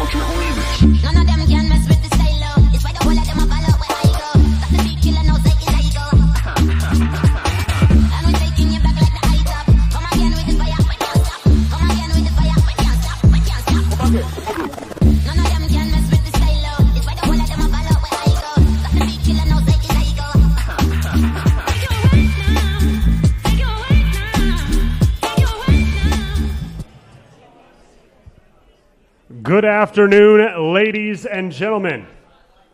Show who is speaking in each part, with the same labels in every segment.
Speaker 1: can't believe it.
Speaker 2: None of them can mess with the style. It's why the whole of them are follow where I go. Stop the beat killer now, say illegal. And we're taking you back like the high top. Come again with the fire, but can't stop. Come again with the fire, but can't stop, but can't stop. None of them can mess with the style. It's why the whole of them are follow where I go. Stop the beat killer now, say illegal. Take your weight now. Take your weight now.
Speaker 3: Good afternoon, ladies and gentlemen.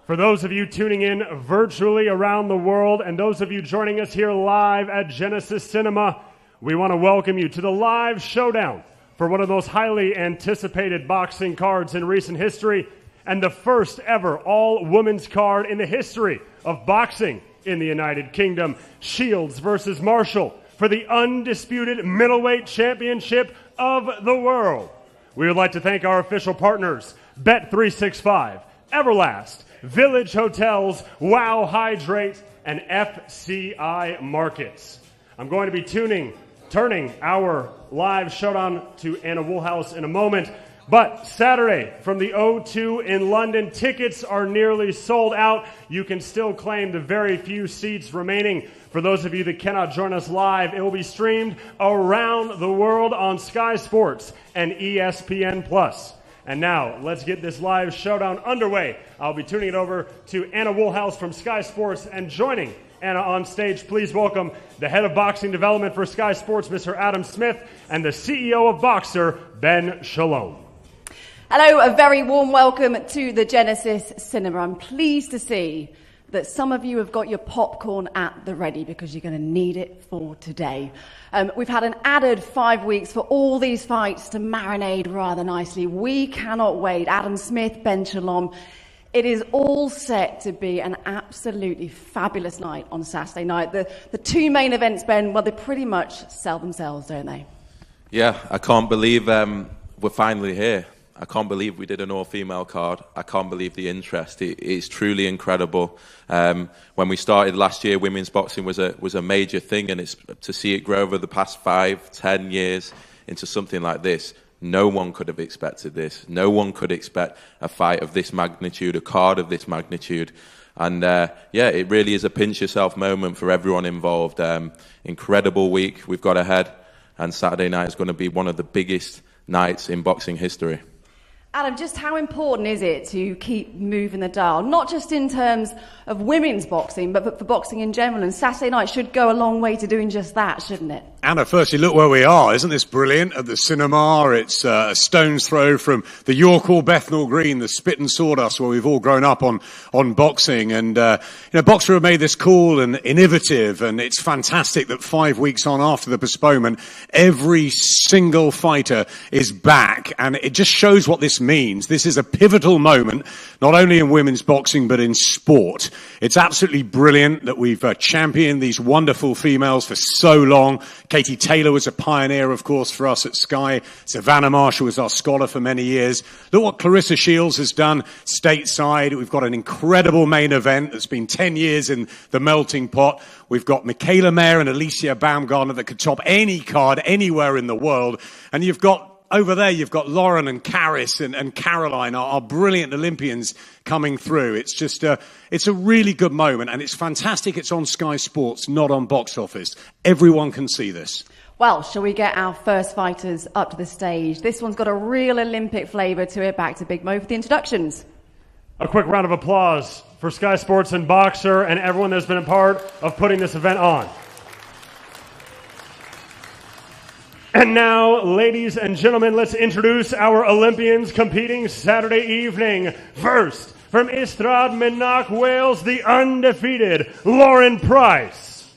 Speaker 3: For those of you tuning in virtually around the world and those of you joining us here live at Genesis Cinema, we want to welcome you to the live showdown for one of those highly anticipated boxing cards in recent history and the first ever all-women's card in the history of boxing in the United Kingdom. Shields versus Marshall for the undisputed middleweight championship of the world. We would like to thank our official partners, Bet365, Everlast, Village Hotels, Wow Hydrate, and FCI Markets. I'm going to be turning our live showdown to Anna Woolhouse in a moment. But Saturday from the O2 in London, tickets are nearly sold out. You can still claim the very few seats remaining. For those of you that cannot join us live, it will be streamed around the world on Sky Sports and ESPN+. And now, let's get this live showdown underway. I'll be turning it over to Anna Woolhouse from Sky Sports, and joining Anna on stage, please welcome the head of boxing development for Sky Sports, Mr. Adam Smith, and the CEO of Boxer, Ben Shalom.
Speaker 4: Hello, a very warm welcome to the Genesis Cinema. I'm pleased to see that some of you have got your popcorn at the ready because you're going to need it for today. We've had an added 5 weeks for all these fights to marinate rather nicely. We cannot wait. Adam Smith, Ben Shalom. It is all set to be an absolutely fabulous night on Saturday night. The two main events, Ben, well, they pretty much sell themselves, don't they?
Speaker 5: Yeah, I can't believe we're finally here. I can't believe we did an all-female card. I can't believe the interest. It's truly incredible. When we started last year, women's boxing was a major thing, and it's to see it grow over the past 5-10 years into something like this. No one could have expected this. No one could expect a fight of this magnitude, a card of this magnitude. And it really is a pinch yourself moment for everyone involved. Incredible week we've got ahead, and Saturday night is going to be one of the biggest nights in boxing history.
Speaker 4: Adam, just how important is it to keep moving the dial, not just in terms of women's boxing, but for boxing in general? And Saturday night should go a long way to doing just that, shouldn't it?
Speaker 6: Anna, firstly, look where we are. Isn't this brilliant? At the cinema, it's a stone's throw from the York Hall, Bethnal Green, the Spit and Sawdust, where we've all grown up on boxing. And, Boxer have made this cool and innovative, and it's fantastic that 5 weeks on after the postponement, every single fighter is back. And it just shows what this means. This is a pivotal moment, not only in women's boxing, but in sport. It's absolutely brilliant that we've championed these wonderful females for so long. Katie Taylor was a pioneer, of course, for us at Sky. Savannah Marshall was our scholar for many years. Look what Claressa Shields has done stateside. We've got an incredible main event that's been 10 years in the melting pot. We've got Mikaela and Alycia Baumgardner that could top any card anywhere in the world. And over there, you've got Lauren and Caris and Caroline, our brilliant Olympians coming through. It's just it's a really good moment, and it's fantastic. It's on Sky Sports, not on Box Office. Everyone can see this.
Speaker 4: Well, shall we get our first fighters up to the stage? This one's got a real Olympic flavour to it. Back to Big Mo for the introductions.
Speaker 3: A quick round of applause for Sky Sports and Boxer and everyone that's been a part of putting this event on. And now, ladies and gentlemen, let's introduce our Olympians competing Saturday evening. First, from Ystrad Mynach, Wales, the undefeated Lauren Price.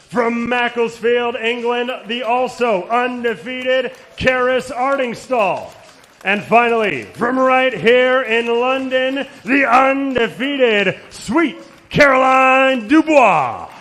Speaker 3: From Macclesfield, England, the also undefeated Karis Ardingstall. And finally, from right here in London, the undefeated Sweet Caroline Dubois.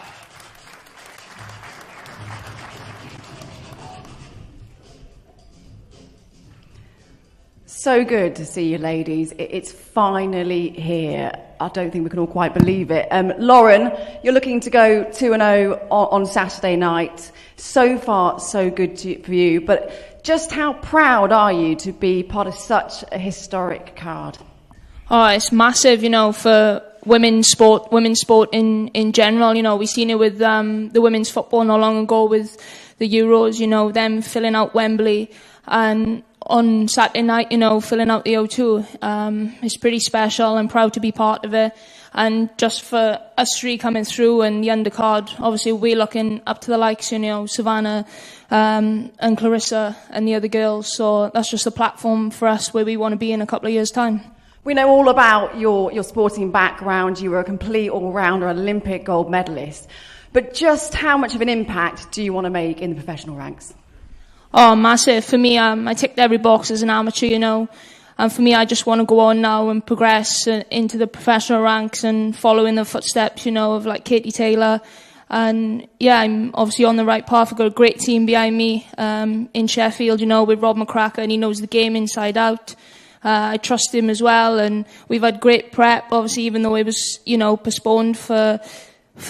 Speaker 4: So good to see you, ladies. It's finally here. I don't think we can all quite believe it. Lauren, you're looking to go 2-0 on Saturday night. So far, so good for you. But Just how proud are you to be part of such a historic card?
Speaker 1: Oh, it's massive, for women's sport in general. We've seen it with the women's football not long ago with the Euros, them filling out Wembley, and on Saturday night, filling out the O2. It's pretty special. I'm proud to be part of it. And just for us three coming through and the undercard, obviously we're looking up to the likes, Savannah and Claressa and the other girls. So that's just a platform for us where we want to be in a couple of years' time.
Speaker 4: We know all about your sporting background. You were a complete all-rounder, Olympic gold medalist. But just how much of an impact do you want to make in the professional ranks?
Speaker 1: Oh, massive. For me, I ticked every box as an amateur, And for me, I just want to go on now and progress into the professional ranks and follow in the footsteps, of like Katie Taylor. And yeah, I'm obviously on the right path. I've got a great team behind me in Sheffield, with Rob McCracker, and he knows the game inside out. I trust him as well, and we've had great prep, obviously, even though it was, postponed for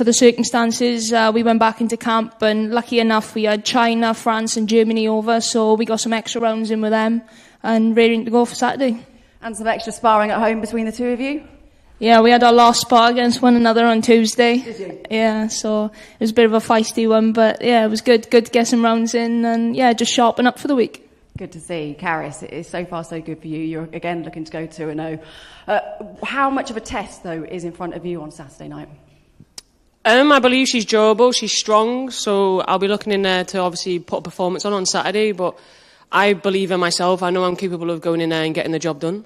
Speaker 1: the circumstances. We went back into camp, and lucky enough, we had China, France and Germany over, so we got some extra rounds in with them. And ready to go for Saturday. And
Speaker 4: some extra sparring at home between the two of you?
Speaker 1: Yeah, we had our last spar against one another on Tuesday.
Speaker 4: Did you?
Speaker 1: Yeah, so it was a bit of a feisty one, but yeah, it was good to get some rounds in and yeah, just sharpen up for the week.
Speaker 4: Good to see. Karis, it is so far so good for you. You're again looking to go 2-0. How much of a test, though, is in front of you on Saturday night?
Speaker 7: I believe she's durable, she's strong, so I'll be looking in there to obviously put a performance on Saturday, but I believe in myself. I know I'm capable of going in there and getting the job done.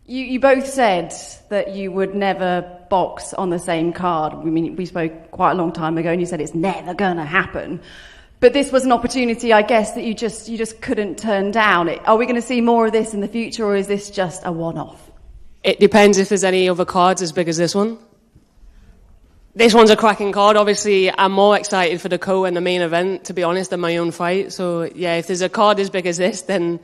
Speaker 4: You both said that you would never box on the same card. I mean, we spoke quite a long time ago and you said it's never going to happen. But this was an opportunity, I guess, that you just couldn't turn down. Are we going to see more of this in the future, or is this just a one-off?
Speaker 7: It depends if there's any other cards as big as this one. This one's a cracking card. Obviously, I'm more excited for the co and the main event, to be honest, than my own fight. So, yeah, if there's a card as big as this, then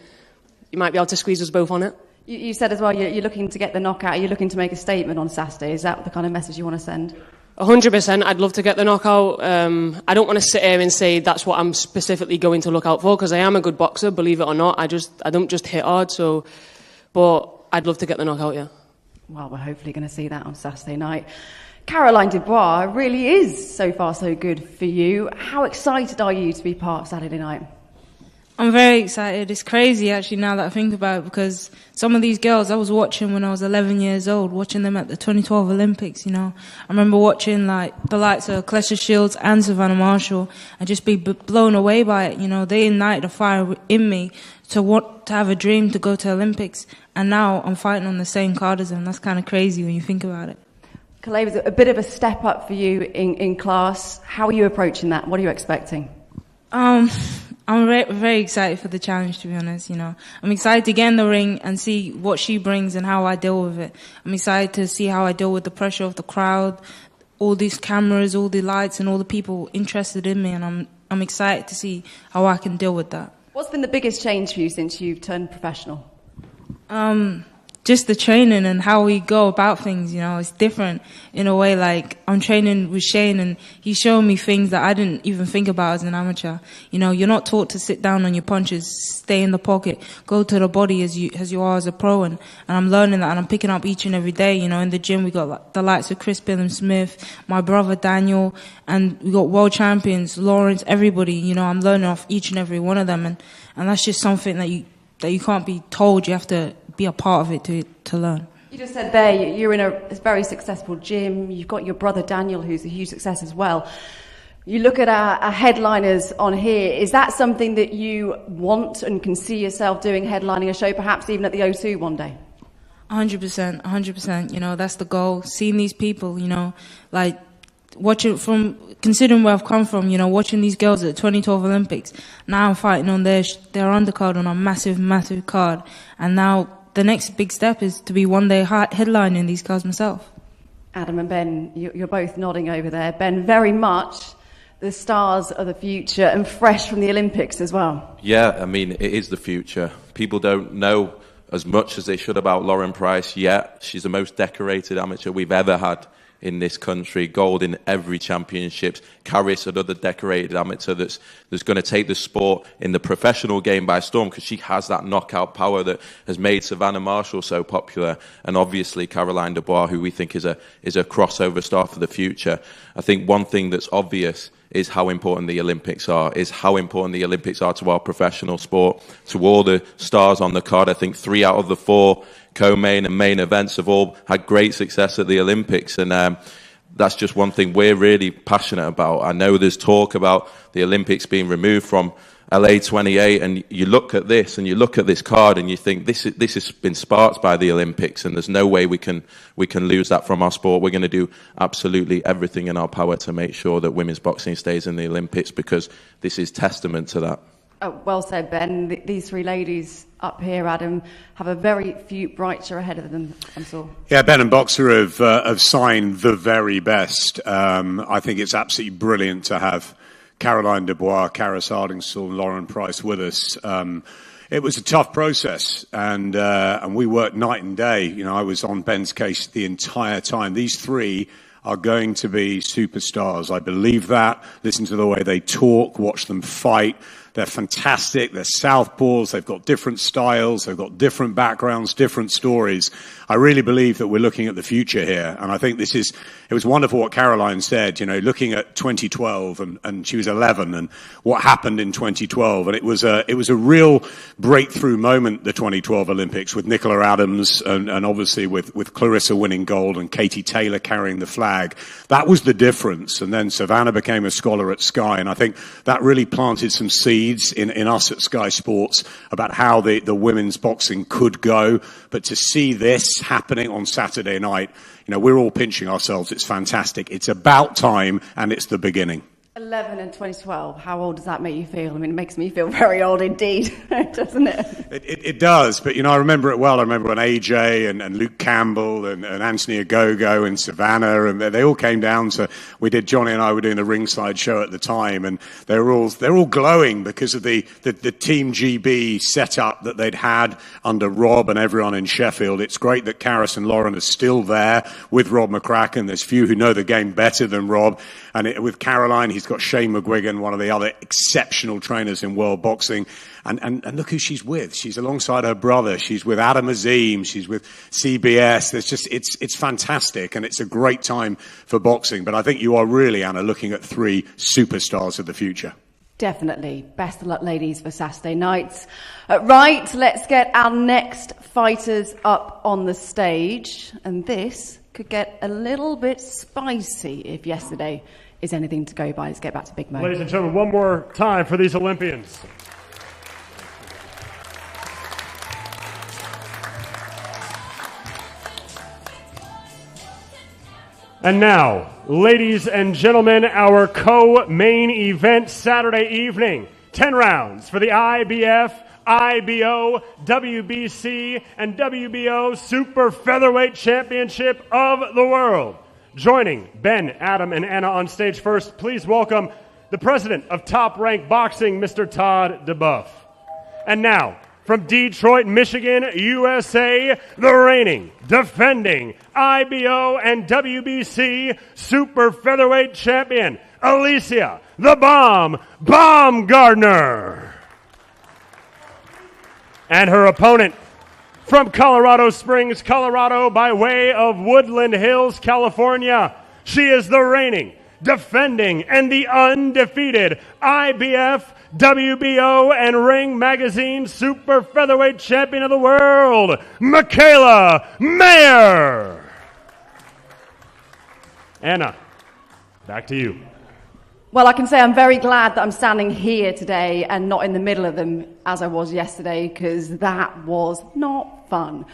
Speaker 7: you might be able to squeeze us both on it.
Speaker 4: You said as well you're looking to get the knockout. You're looking to make a statement on Saturday. Is that the kind of message you want to send?
Speaker 7: 100%. I'd love to get the knockout. I don't want to sit here and say that's what I'm specifically going to look out for, because I am a good boxer, believe it or not. I don't just hit hard. But I'd love to get the knockout, yeah.
Speaker 4: Well, we're hopefully going to see that on Saturday night. Caroline Dubois really is so far so good for you. How excited are you to be part of Saturday night?
Speaker 8: I'm very excited. It's crazy, actually, now that I think about it, because some of these girls I was watching when I was 11 years old, watching them at the 2012 Olympics, I remember watching like the likes of Claressa Shields and Savannah Marshall and just be blown away by it. They ignited a fire in me to want to have a dream to go to Olympics, and now I'm fighting on the same card as them. That's kind of crazy when you think about it.
Speaker 4: Kalei, was a bit of a step up for you in class. How are you approaching that? What are you expecting?
Speaker 8: I'm very excited for the challenge, to be honest. I'm excited to get in the ring and see what she brings and how I deal with it. I'm excited to see how I deal with the pressure of the crowd, all these cameras, all the lights, and all the people interested in me. And I'm excited to see how I can deal with that.
Speaker 4: What's been the biggest change for you since you've turned professional?
Speaker 8: Just the training and how we go about things, it's different in a way. Like, I'm training with Shane and he's showing me things that I didn't even think about as an amateur. You're not taught to sit down on your punches, stay in the pocket, go to the body as you are as a pro, and I'm learning that and I'm picking up each and every day. In the gym we got the likes of Chris Billum-Smith, my brother Daniel, and we got world champions, Lawrence, everybody. I'm learning off each and every one of them, and that's just something that you can't be told. You have to be a part of it to learn.
Speaker 4: You just said there you're in a very successful gym. You've got your brother Daniel, who's a huge success as well. You look at our headliners on here. Is that something that you want and can see yourself doing, headlining a show, perhaps even at the O2 one day?
Speaker 8: 100%. That's the goal. Seeing these people, like watching considering where I've come from, watching these girls at the 2012 Olympics. Now I'm fighting on their undercard on a massive, massive card, and now the next big step is to be one day headlining these cards myself.
Speaker 4: Adam and Ben, you're both nodding over there. Ben, very much the stars of the future and fresh from the Olympics as well.
Speaker 5: Yeah, it is the future. People don't know as much as they should about Lauren Price yet. She's the most decorated amateur we've ever had in this country, gold in every championships. Claressa, another decorated amateur that's going to take the sport in the professional game by storm, because she has that knockout power that has made Savannah Marshall so popular. And obviously Caroline Dubois, who we think is a crossover star for the future. I think one thing that's obvious is how important the Olympics are, to our professional sport, to all the stars on the card. I think 3 out of the 4 co-main and main events have all had great success at the Olympics, and that's just one thing we're really passionate about. I know there's talk about the Olympics being removed from LA 28, and you look at this and you look at this card and you think this has been sparked by the Olympics, and there's no way we can lose that from our sport. We're going to do absolutely everything in our power to make sure that women's boxing stays in the Olympics, because this is testament to that.
Speaker 4: Oh, well said, Ben. These 3 ladies up here, Adam, have a very few brighter ahead of them, I'm sure.
Speaker 6: Yeah, Ben and Boxer have signed the very best. I think it's absolutely brilliant to have Caroline Dubois, Karis Ardingstall, and Lauren Price with us. It was a tough process, and we worked night and day. You know, I was on Ben's case the entire time. These 3 are going to be superstars. I believe that. Listen to the way they talk, watch them fight. They're fantastic. They're southpaws. They've got different styles. They've got different backgrounds, different stories. I really believe that we're looking at the future here. And I think it was wonderful what Caroline said, you know, looking at 2012 and she was 11 and what happened in 2012. And it was a real breakthrough moment, the 2012 Olympics, with Nicola Adams and obviously with Claressa winning gold and Katie Taylor carrying the flag. That was the difference. And then Savannah became a scholar at Sky. And I think that really planted some seeds in us at Sky Sports about how the women's boxing could go. But to see this happening on Saturday night, you know, we're all pinching ourselves. It's fantastic. It's about time, and it's the beginning.
Speaker 4: 11 in 2012. How old does that make you feel? I mean, it makes me feel very old indeed, doesn't it?
Speaker 6: It does, but, you know, I remember it well. I remember when AJ and Luke Campbell and Anthony Ogogo and Savannah, and they all came down to, Johnny and I were doing the ringside show at the time, and they're all glowing because of the Team GB setup that they'd had under Rob and everyone in Sheffield. It's great that Karis and Lauren are still there with Rob McCracken. There's few who know the game better than Rob. And with Caroline, he's got Shane McGuigan, one of the other exceptional trainers in world boxing. And look who she's with. She's alongside her brother. She's with Adam Azim. She's with CBS. It's fantastic, and it's a great time for boxing. But I think you are really, Anna, looking at 3 superstars of the future.
Speaker 4: Definitely. Best of luck, ladies, for Saturday nights. Right, let's get our next fighters up on the stage. And this could get a little bit spicy if yesterday is anything to go by. Let's get back to Big Mo.
Speaker 3: Ladies and gentlemen, one more time for these Olympians. And now, ladies and gentlemen, our co-main event Saturday evening. 10 rounds for the IBF, IBO, WBC, and WBO Super Featherweight Championship of the World. Joining Ben, Adam, and Anna on stage first, please welcome the president of Top Rank Boxing, Mr. Todd DeBuff. And now, from Detroit, Michigan, USA, the reigning, defending IBO and WBC Super Featherweight Champion, Alycia, the Bomb, Baumgardner. And her opponent, from Colorado Springs, Colorado, by way of Woodland Hills, California, she is the reigning, defending, and the undefeated IBF, WBO, and Ring Magazine Super Featherweight Champion of the World, Mikaela Mayer. Anna, back to you.
Speaker 4: Well, I can say I'm very glad that I'm standing here today and not in the middle of them as I was yesterday, because that was not fun.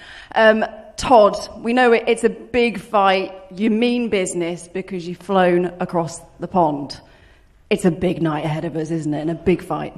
Speaker 4: Todd, we know it's a big fight. You mean business because you've flown across the pond. It's a big night ahead of us, isn't it? And a big fight.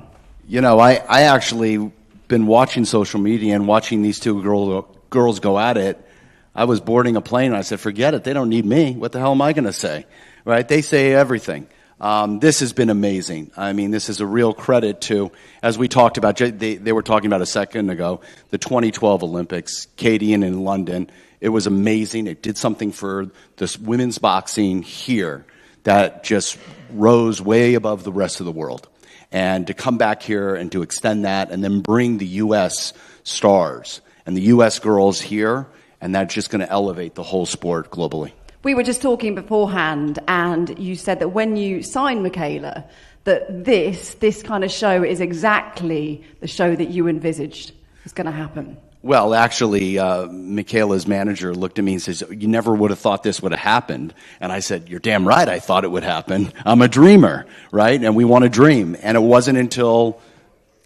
Speaker 9: You know, I actually been watching social media and watching these 2 girls go at it. I was boarding a plane and I said, forget it. They don't need me. What the hell am I going to say? Right? They say everything. This has been amazing. I mean, this is a real credit to, as we talked about, they were talking about a second ago, the 2012 Olympics, Katie in London. It was amazing. It did something for this women's boxing here that just rose way above the rest of the world. And to come back here and to extend that and then bring the U.S. stars and the U.S. girls here, and that's just going to elevate the whole sport globally.
Speaker 4: We were just talking beforehand, and you said that when you signed Mikaela, that this kind of show is exactly the show that you envisaged was going to happen.
Speaker 9: Well, actually, Mikaela's manager looked at me and says, "You never would have thought this would have happened." And I said, "You're damn right I thought it would happen. I'm a dreamer, right? And we want to dream." And it wasn't until,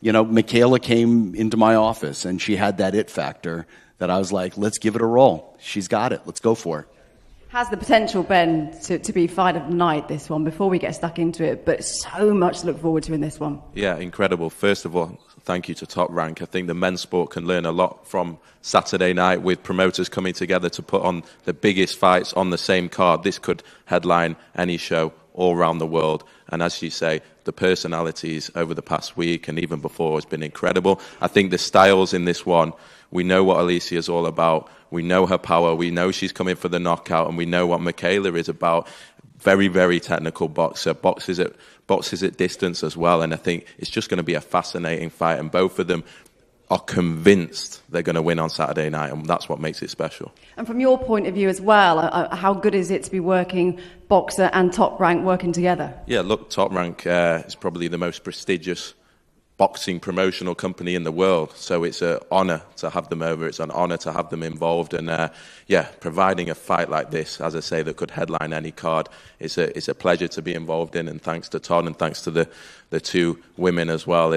Speaker 9: Mikaela came into my office and she had that it factor that I was like, let's give it a roll. She's got it. Let's go for it.
Speaker 4: Has the potential, Ben, to be fight of the night, this one, before we get stuck into it, but so much to look forward to in this one.
Speaker 5: Yeah, incredible. First of all, thank you to Top Rank. I think the men's sport can learn a lot from Saturday night with promoters coming together to put on the biggest fights on the same card. This could headline any show all around the world. And as you say, the personalities over the past week and even before has been incredible. I think the styles in this one, we know what Alycia is all about. We know her power. We know she's coming for the knockout, and we know what Mikaela is about. Very, very technical boxer. Boxes at distance as well. And I think it's just going to be a fascinating fight. And both of them are convinced they're going to win on Saturday night, and that's what makes it special.
Speaker 4: And from your point of view as well, how good is it to be working Boxer and Top Rank working together?
Speaker 5: Yeah, look, Top Rank is probably the most prestigious boxing promotional company in the world, so it's an honor to have them over. It's an honor to have them involved, and providing a fight like this, as I say, that could headline any card, it's a pleasure to be involved in. And thanks to Todd and thanks to the two women as well.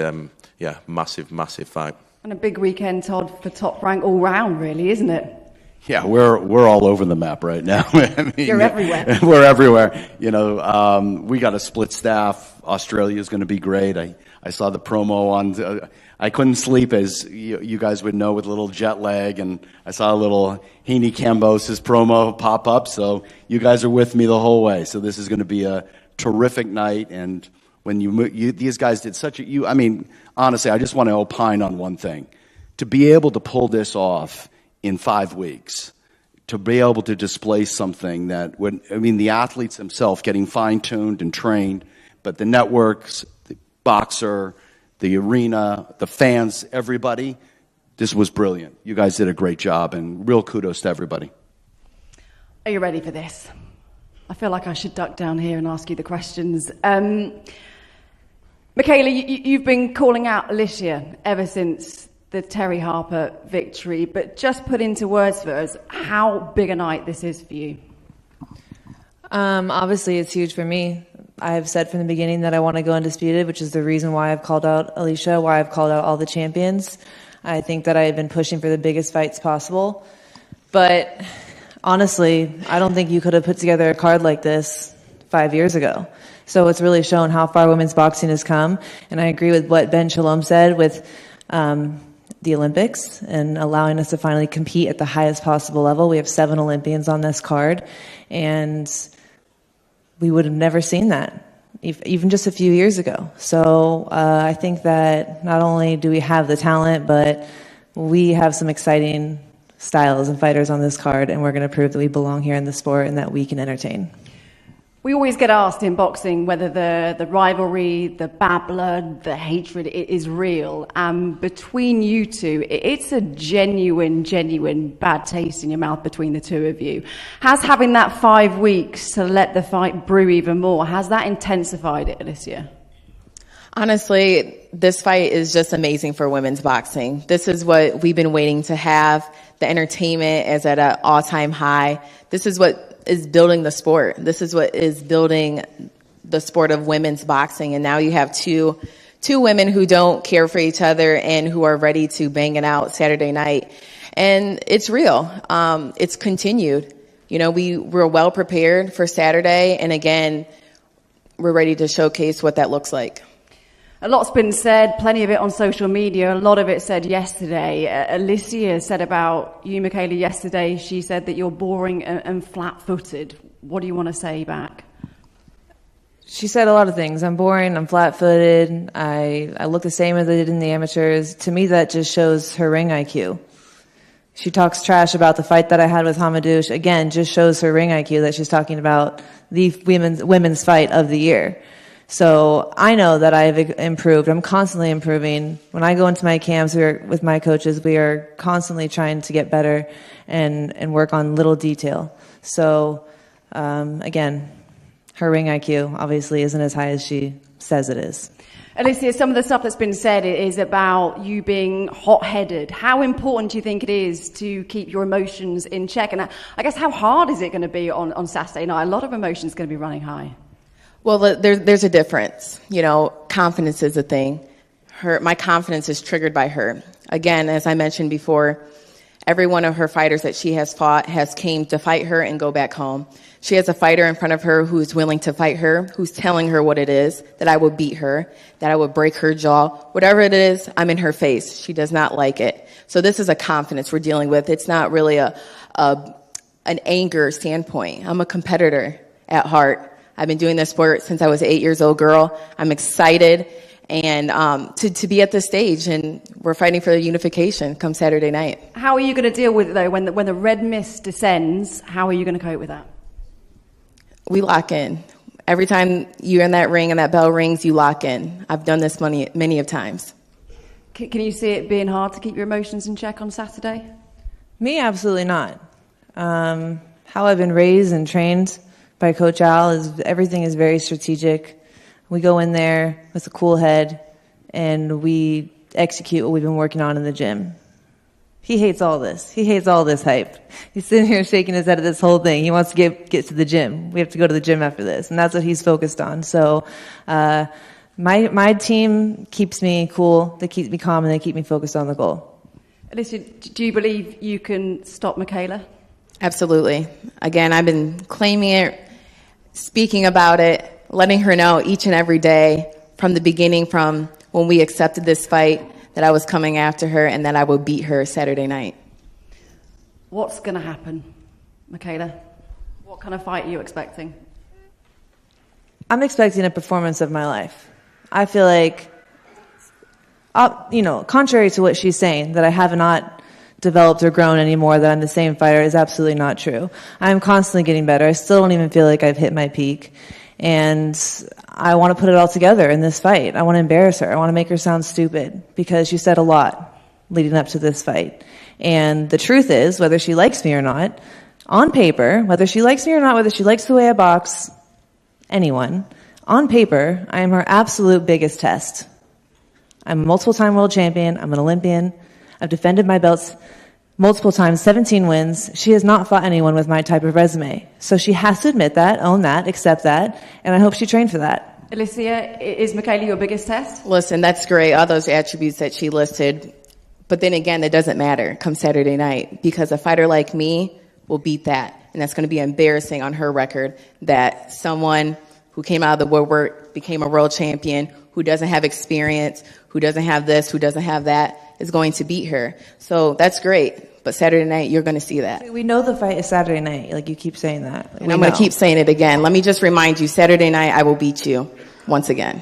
Speaker 5: Massive fight.
Speaker 4: And a big weekend, Todd, for Top Rank all round, really, isn't it?
Speaker 9: Yeah, we're all over the map right now. I mean,
Speaker 4: you're everywhere.
Speaker 9: We're everywhere. We got a split staff. Australia's going to be great. I saw the promo on. I couldn't sleep, as you guys would know, with a little jet lag, and I saw a little Heaney Cambos' promo pop up. So you guys are with me the whole way. So this is going to be a terrific night. And when these guys did honestly, I just want to opine on one thing: to be able to pull this off in 5 weeks, to be able to display something that the athletes themselves getting fine-tuned and trained, but the networks, the boxer, the arena, the fans, everybody, this was brilliant. You guys did a great job, and real kudos to everybody.
Speaker 4: Are you ready for this? I feel like I should duck down here and ask you the questions. Mikaela, you've been calling out Alycia ever since the Terry Harper victory, but just put into words for us how big a night this is for you.
Speaker 10: Obviously, it's huge for me. I've said from the beginning that I want to go undisputed, which is the reason why I've called out Alycia, why I've called out all the champions. I think that I have been pushing for the biggest fights possible. But honestly, I don't think you could have put together a card like this 5 years ago. So it's really shown how far women's boxing has come. And I agree with what Ben Shalom said with the Olympics and allowing us to finally compete at the highest possible level. We have 7 Olympians on this card, and we would have never seen that even just a few years ago. So I think that not only do we have the talent, but we have some exciting styles and fighters on this card, and we're going to prove that we belong here in the sport and that we can entertain.
Speaker 4: We always get asked in boxing whether the rivalry, the bad blood, the hatred is real. Between you two, it's a genuine bad taste in your mouth between the two of you. Has having that 5 weeks to let the fight brew even more, has that intensified it, Alycia?
Speaker 11: Honestly, this fight is just amazing for women's boxing. This is what we've been waiting to have. The entertainment is at an all-time high. This is what is building the sport. This is what is building the sport of women's boxing. And now you have two women who don't care for each other and who are ready to bang it out Saturday night. And it's real. It's continued. We're well prepared for Saturday. And again, we're ready to showcase what that looks like.
Speaker 4: A lot's been said, plenty of it on social media, a lot of it said yesterday. Alycia said about you, Mikaela, yesterday, she said that you're boring and flat-footed. What do you want to say back?
Speaker 10: She said a lot of things. I'm boring, I'm flat-footed, I look the same as I did in the amateurs. To me, that just shows her ring IQ. She talks trash about the fight that I had with Hamadouche. Again, just shows her ring IQ that she's talking about the women's fight of the year. So I know that I've improved. I'm constantly improving. When I go into my camps with my coaches, we are constantly trying to get better and work on little detail. So, again, her ring IQ obviously isn't as high as she says it is.
Speaker 4: Alycia, some of the stuff that's been said is about you being hot-headed. How important do you think it is to keep your emotions in check? And I guess how hard is it going to be on Saturday night? A lot of emotions going to be running high.
Speaker 11: Well, there's a difference. You know, confidence is a thing. My confidence is triggered by her. Again, as I mentioned before, every one of her fighters that she has fought has came to fight her and go back home. She has a fighter in front of her who is willing to fight her, who's telling her what it is, that I will beat her, that I will break her jaw. Whatever it is, I'm in her face. She does not like it. So this is a confidence we're dealing with. It's not really an anger standpoint. I'm a competitor at heart. I've been doing this sport since I was an 8-year-old girl. I'm excited and to be at this stage, and we're fighting for the unification come Saturday night.
Speaker 4: How are you going to deal with it, though, when the red mist descends? How are you going to cope with that?
Speaker 11: We lock in. Every time you're in that ring and that bell rings, you lock in. I've done this many of times.
Speaker 4: Can you see it being hard to keep your emotions in check on Saturday?
Speaker 10: Me, absolutely not. How I've been raised and trained by Coach Al is everything is very strategic. We go in there with a cool head and we execute what we've been working on in the gym. He hates all this. He hates all this hype. He's sitting here shaking his head at this whole thing. He wants to get to the gym. We have to go to the gym after this, and that's what he's focused on. So my team keeps me cool. They keep me calm, and they keep me focused on the goal.
Speaker 4: Alycia, do you believe you can stop Mikaela?
Speaker 11: Absolutely. Again, I've been claiming it, speaking about it, letting her know each and every day from the beginning, from when we accepted this fight, that I was coming after her and that I would beat her Saturday night.
Speaker 4: What's going to happen, Mikaela? What kind of fight are you expecting?
Speaker 10: I'm expecting a performance of my life. I feel like, contrary to what she's saying, that I have not developed or grown anymore, that I'm the same fighter, is absolutely not true. I'm constantly getting better. I still don't even feel like I've hit my peak. And I want to put it all together in this fight. I want to embarrass her. I want to make her sound stupid because she said a lot leading up to this fight. And the truth is, whether she likes me or not, on paper, whether she likes me or not, whether she likes the way I box anyone, on paper, I am her absolute biggest test. I'm a multiple-time world champion. I'm an Olympian. I've defended my belts multiple times, 17 wins. She has not fought anyone with my type of resume. So she has to admit that, own that, accept that, and I hope she trained for that.
Speaker 4: Alycia, is Mikaela your biggest test?
Speaker 11: Listen, that's great, all those attributes that she listed. But then again, that doesn't matter come Saturday night, because a fighter like me will beat that. And that's going to be embarrassing on her record that someone who came out of the woodwork, became a world champion, who doesn't have experience, who doesn't have this, who doesn't have that, is going to beat her. So that's great. But Saturday night, you're going to see that.
Speaker 10: We know the fight is Saturday night. Like, you keep saying that.
Speaker 11: And I'm going to keep saying it again. Let me just remind you, Saturday night, I will beat you once again.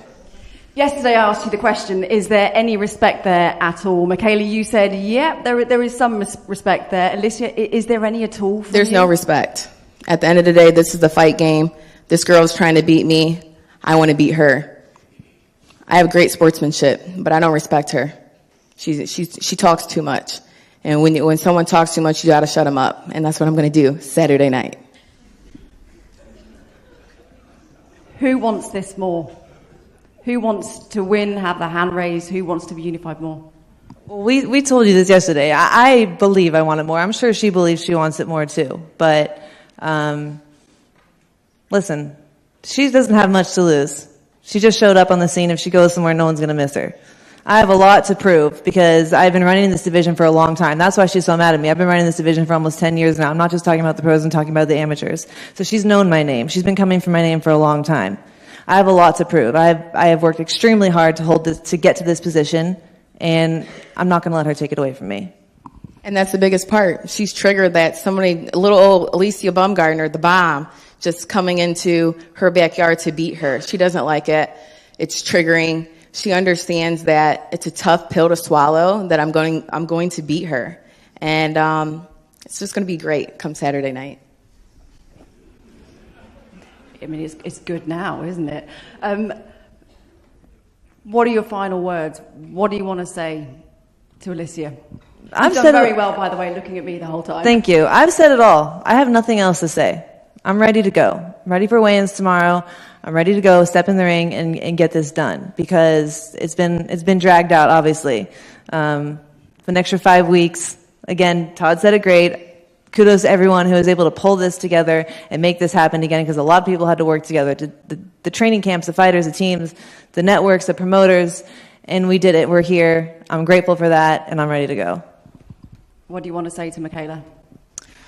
Speaker 4: Yesterday I asked you the question, is there any respect there at all? Mikaela, you said, yeah, there is some respect there. Alycia, is there any at all?
Speaker 11: There's no respect. At the end of the day, this is the fight game. This girl's trying to beat me. I want to beat her. I have great sportsmanship, but I don't respect her. She talks too much. And when someone talks too much, you got to shut them up. And that's what I'm going to do Saturday night.
Speaker 4: Who wants this more? Who wants to win, have the hand raised? Who wants to be unified more?
Speaker 10: Well, we told you this yesterday. I believe I want it more. I'm sure she believes she wants it more too. But listen, she doesn't have much to lose. She just showed up on the scene. If she goes somewhere, no one's going to miss her. I have a lot to prove because I've been running this division for a long time. That's why she's so mad at me. I've been running this division for almost 10 years now. I'm not just talking about the pros, I'm talking about the amateurs. So she's known my name. She's been coming for my name for a long time. I have a lot to prove. I have worked extremely hard to get to this position, and I'm not going to let her take it away from me.
Speaker 11: And that's the biggest part. She's triggered that somebody, little old Alycia Baumgardner, the bomb, just coming into her backyard to beat her. She doesn't like it. It's triggering. She understands that it's a tough pill to swallow, that I'm going to beat her. And it's just going to be great come Saturday night.
Speaker 4: I mean, it's good now, isn't it? What are your final words? What do you want to say to Alycia? You've done very well, by the way, looking at me the whole time.
Speaker 10: Thank you. I've said it all. I have nothing else to say. I'm ready to go. I'm ready for weigh-ins tomorrow. I'm ready to go, step in the ring, and get this done, because it's been dragged out, obviously. For an extra 5 weeks. Again, Todd said it great. Kudos to everyone who was able to pull this together and make this happen again, because a lot of people had to work together. The training camps, the fighters, the teams, the networks, the promoters, and we did it. We're here. I'm grateful for that, and I'm ready to go.
Speaker 4: What do you want to say to Mikaela?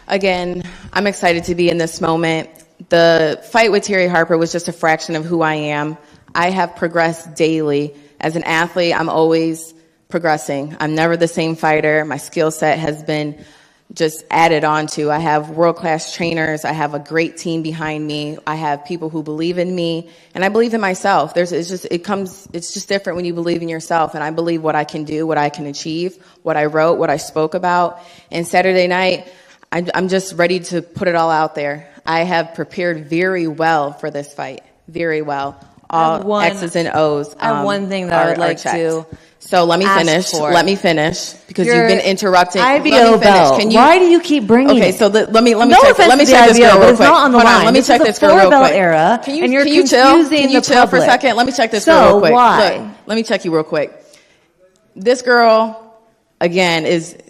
Speaker 11: Again, I'm excited to be in this moment. The fight with Terry Harper was just a fraction of who I am. I have progressed daily. As an athlete, I'm always progressing. I'm never the same fighter. My skill set has been just added on to. I have world-class trainers. I have a great team behind me. I have people who believe in me, and I believe in myself. It's just different when you believe in yourself, and I believe what I can do, what I can achieve, what I wrote, what I spoke about. And Saturday night, I'm just ready to put it all out there. I have prepared very well for this fight, very well. All X's and O's.
Speaker 10: I have one thing that I would like to.
Speaker 11: So let me finish. Let me finish, because you've been interrupting.
Speaker 10: IBO belt. Why do you keep bringing
Speaker 11: Okay,
Speaker 10: it?
Speaker 11: so let me
Speaker 10: No
Speaker 11: check.
Speaker 10: offense
Speaker 11: Let me
Speaker 10: to
Speaker 11: check
Speaker 10: the
Speaker 11: this girl
Speaker 10: IBO, but
Speaker 11: real
Speaker 10: it's
Speaker 11: quick.
Speaker 10: not on the
Speaker 11: Hold on,
Speaker 10: line.
Speaker 11: let me
Speaker 10: This
Speaker 11: check
Speaker 10: is a
Speaker 11: this girl real
Speaker 10: four-belt
Speaker 11: quick.
Speaker 10: era,
Speaker 11: Can you
Speaker 10: and you're
Speaker 11: chill?
Speaker 10: confusing
Speaker 11: Can you
Speaker 10: the
Speaker 11: chill for a
Speaker 10: public.
Speaker 11: second? Let me check this
Speaker 10: So
Speaker 11: girl real quick.
Speaker 10: why?
Speaker 11: Look, let me check you real quick. This girl, again,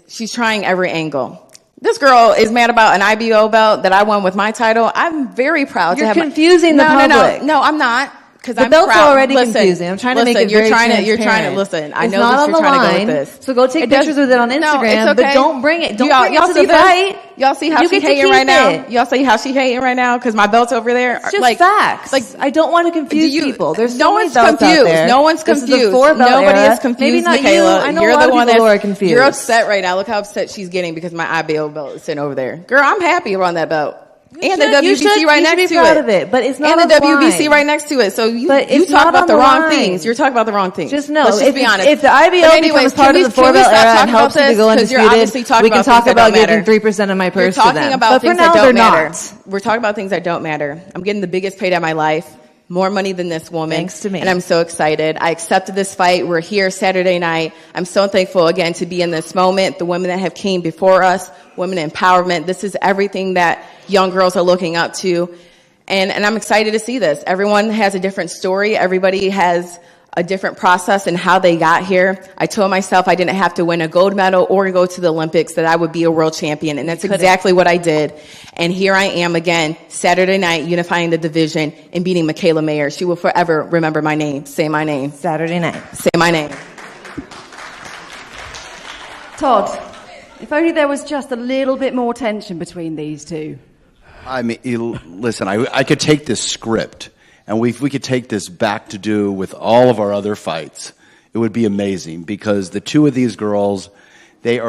Speaker 11: she's trying every angle. This girl is mad about an IBO belt that I won with my title. I'm very proud to have.
Speaker 10: You're confusing the public.
Speaker 11: No, I'm not. Because
Speaker 10: The
Speaker 11: I'm
Speaker 10: belt's
Speaker 11: proud.
Speaker 10: already
Speaker 11: Listen,
Speaker 10: confusing. I'm trying to make it
Speaker 11: you're
Speaker 10: very
Speaker 11: trying to
Speaker 10: transparent.
Speaker 11: listen. I
Speaker 10: It's
Speaker 11: know
Speaker 10: not
Speaker 11: that
Speaker 10: on
Speaker 11: you're
Speaker 10: the
Speaker 11: trying to
Speaker 10: line,
Speaker 11: go with this.
Speaker 10: so go take pictures with it on
Speaker 11: No,
Speaker 10: Instagram,
Speaker 11: it's okay.
Speaker 10: but don't bring it. Don't
Speaker 11: y'all
Speaker 10: bring it to
Speaker 11: see
Speaker 10: the
Speaker 11: this?
Speaker 10: fight.
Speaker 11: Y'all see how
Speaker 10: You
Speaker 11: she's
Speaker 10: get to
Speaker 11: hating
Speaker 10: keep
Speaker 11: right now?
Speaker 10: it.
Speaker 11: Y'all see how she's hating right now? Because my belt's over there.
Speaker 10: It's just facts. Like, I don't want to confuse people. There's so many belts out there.
Speaker 11: No one's
Speaker 10: This is
Speaker 11: confused.
Speaker 10: the four-belt
Speaker 11: Nobody
Speaker 10: era.
Speaker 11: is confused.
Speaker 10: Maybe not
Speaker 11: Mikaela.
Speaker 10: you. I know
Speaker 11: You're
Speaker 10: a lot
Speaker 11: the
Speaker 10: of
Speaker 11: one
Speaker 10: people
Speaker 11: that's
Speaker 10: are confused.
Speaker 11: You're upset right now. Look how upset she's getting because my IBO belt is sitting over there. Girl, I'm happy around that belt. And the WBC right next to it.
Speaker 10: You should be proud of it, but it's not
Speaker 11: and
Speaker 10: on
Speaker 11: the
Speaker 10: the
Speaker 11: WBC
Speaker 10: line.
Speaker 11: right next to it. So you
Speaker 10: it's
Speaker 11: talk
Speaker 10: not
Speaker 11: about
Speaker 10: on
Speaker 11: the
Speaker 10: the
Speaker 11: wrong
Speaker 10: line.
Speaker 11: things. You're talking about the wrong things.
Speaker 10: Just know,
Speaker 11: Let's just be honest.
Speaker 10: If the IBO becomes part of the four-belt era and helps you to go undisputed, we can talk about giving 3% of my purse to them.
Speaker 11: You're talking about
Speaker 10: But for
Speaker 11: things
Speaker 10: now,
Speaker 11: that
Speaker 10: they're
Speaker 11: don't matter.
Speaker 10: not.
Speaker 11: We're talking about things that don't matter. I'm getting the biggest payday of my life. More money than this woman.
Speaker 10: Thanks to me.
Speaker 11: And I'm so excited. I accepted this fight. We're here Saturday night. I'm so thankful again to be in this moment. The women that have came before us, women empowerment. This is everything that young girls are looking up to. And I'm excited to see this. Everyone has a different story. Everybody has a different process in how they got here. I told myself I didn't have to win a gold medal or go to the Olympics, that I would be a world champion. And that's exactly what I did. And here I am again, Saturday night, unifying the division and beating Mikaela Mayer. She will forever remember my name. Say my name.
Speaker 10: Saturday night.
Speaker 11: Say my name.
Speaker 4: Todd, if only there was just a little bit more tension between these two.
Speaker 9: I mean, listen, I could take this script, and we could take this back to do with all of our other fights. It would be amazing, because the two of these girls, they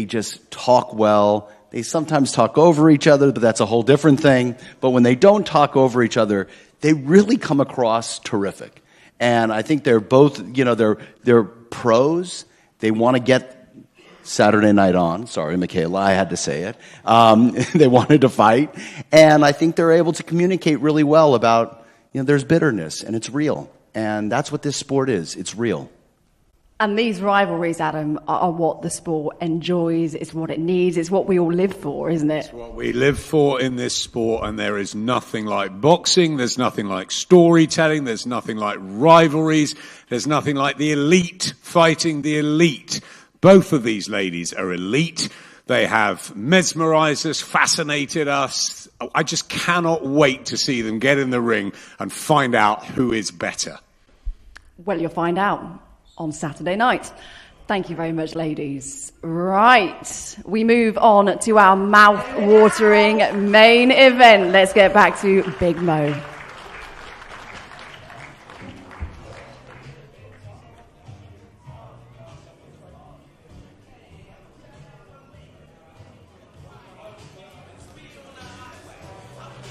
Speaker 9: just talk well. They sometimes talk over each other, but that's a whole different thing. But when they don't talk over each other, they really come across terrific. And I think they're both, they're pros. They want to get Saturday night on. Sorry, Mikaela, I had to say it. They wanted to fight. And I think they're able to communicate really well about, there's bitterness, and it's real. And that's what this sport is. It's real.
Speaker 4: And these rivalries, Adam, are what the sport enjoys. It's what it needs. It's what we all live for, isn't it?
Speaker 6: It's what we live for in this sport, and there is nothing like boxing. There's nothing like storytelling. There's nothing like rivalries. There's nothing like the elite fighting the elite. Both of these ladies are elite. They have mesmerized us, fascinated us. I just cannot wait to see them get in the ring and find out who is better.
Speaker 4: Well, you'll find out on Saturday night. Thank you very much, ladies. Right, we move on to our mouth-watering main event. Let's get back to Big Mo.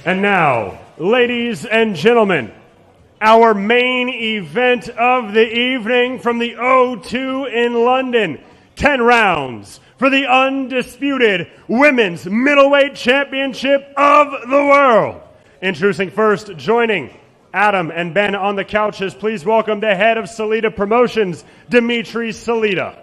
Speaker 3: And now, ladies and gentlemen, our main event of the evening from the O2 in London. 10 rounds for the undisputed Women's Middleweight Championship of the world. Introducing first, joining Adam and Ben on the couches, please welcome the head of Salida Promotions, Dimitri Salida.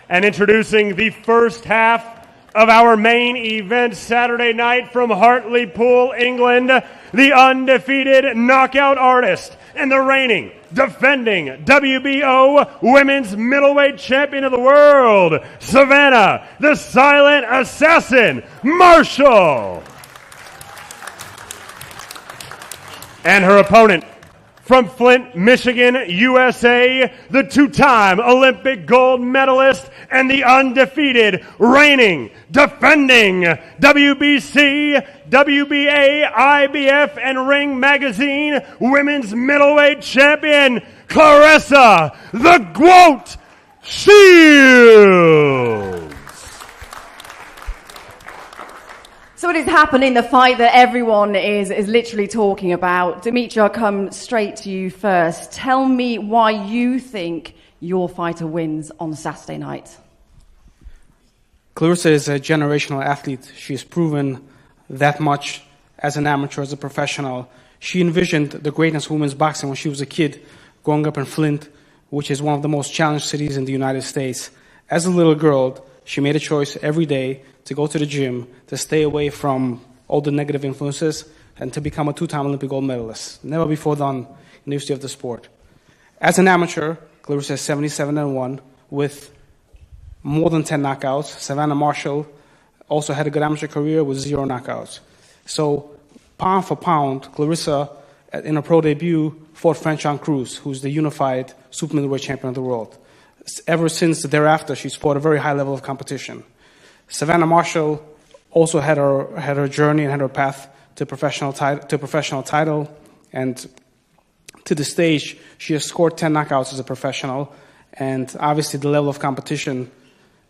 Speaker 3: And introducing the first half of our main event Saturday night from Hartlepool, England, the undefeated knockout artist and the reigning, defending WBO Women's Middleweight Champion of the world, Savannah, the Silent Assassin, Marshall. And her opponent, from Flint, Michigan, USA, the two-time Olympic gold medalist and the undefeated, reigning, defending WBC, WBA, IBF, and Ring Magazine Women's Middleweight Champion, Claressa, the GWOAT Shields.
Speaker 4: So it is happening, the fight that everyone is literally talking about. Dimitri, I'll come straight to you first. Tell me why you think your fighter wins on Saturday night.
Speaker 12: Claressa is a generational athlete. She's proven that much as an amateur, as a professional. She envisioned the greatness of women's boxing when she was a kid, growing up in Flint, which is one of the most challenged cities in the United States. As a little girl, she made a choice every day to go to the gym, to stay away from all the negative influences, and to become a two-time Olympic gold medalist. Never before done in the history of the sport. As an amateur, Claressa is 77-1 with more than 10 knockouts. Savannah Marshall also had a good amateur career with 0 knockouts. So, pound for pound, Claressa, in her pro debut, fought Franchon Cruz, who's the unified super middleweight champion of the world. Ever since thereafter, she's fought a very high level of competition. Savannah Marshall also had her journey and had her path to professional title, and to the stage, she has scored 10 knockouts as a professional, and obviously the level of competition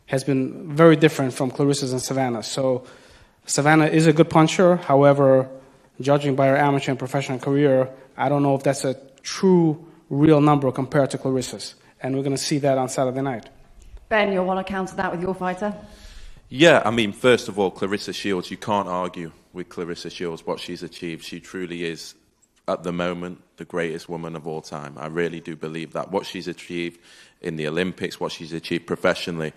Speaker 12: has been very different from Claressa's and Savannah's. So Savannah is a good puncher. However, judging by her amateur and professional career, I don't know if that's a true, real number compared to Claressa's. And we're going to see that on Saturday night.
Speaker 4: Ben, you'll want to counter that with your fighter?
Speaker 5: Yeah, I mean, first of all, Claressa Shields, you can't argue with Claressa Shields what she's achieved. She truly is, at the moment, the greatest woman of all time. I really do believe that. What she's achieved in the Olympics, what she's achieved professionally.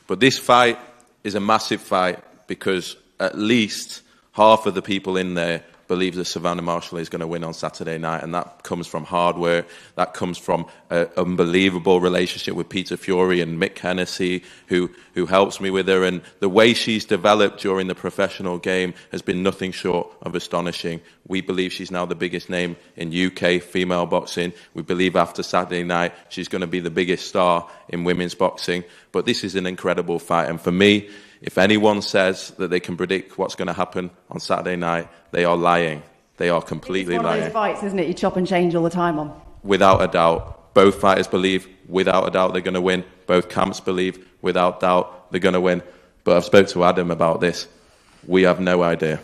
Speaker 5: But this fight is a massive fight because at least half of the people in there believe that Savannah Marshall is going to win on Saturday night, and that comes from hard work, that comes from an unbelievable relationship with Peter Fury and Mick Hennessy, who helps me with her, and the way she's developed during the professional game has been nothing short of astonishing. We believe she's now the biggest name in UK female boxing. We believe after Saturday night she's going to be the biggest star in women's boxing, but this is an incredible fight, and for me, if anyone says that they can predict what's going to happen on Saturday night, they are lying. They are completely lying.
Speaker 4: It's one of those fights, isn't it? You chop and change all the time on.
Speaker 5: Without a doubt. Both fighters believe, without a doubt, they're going to win. Both camps believe, without doubt, they're going to win. But I've spoke to Adam about this. We have no idea.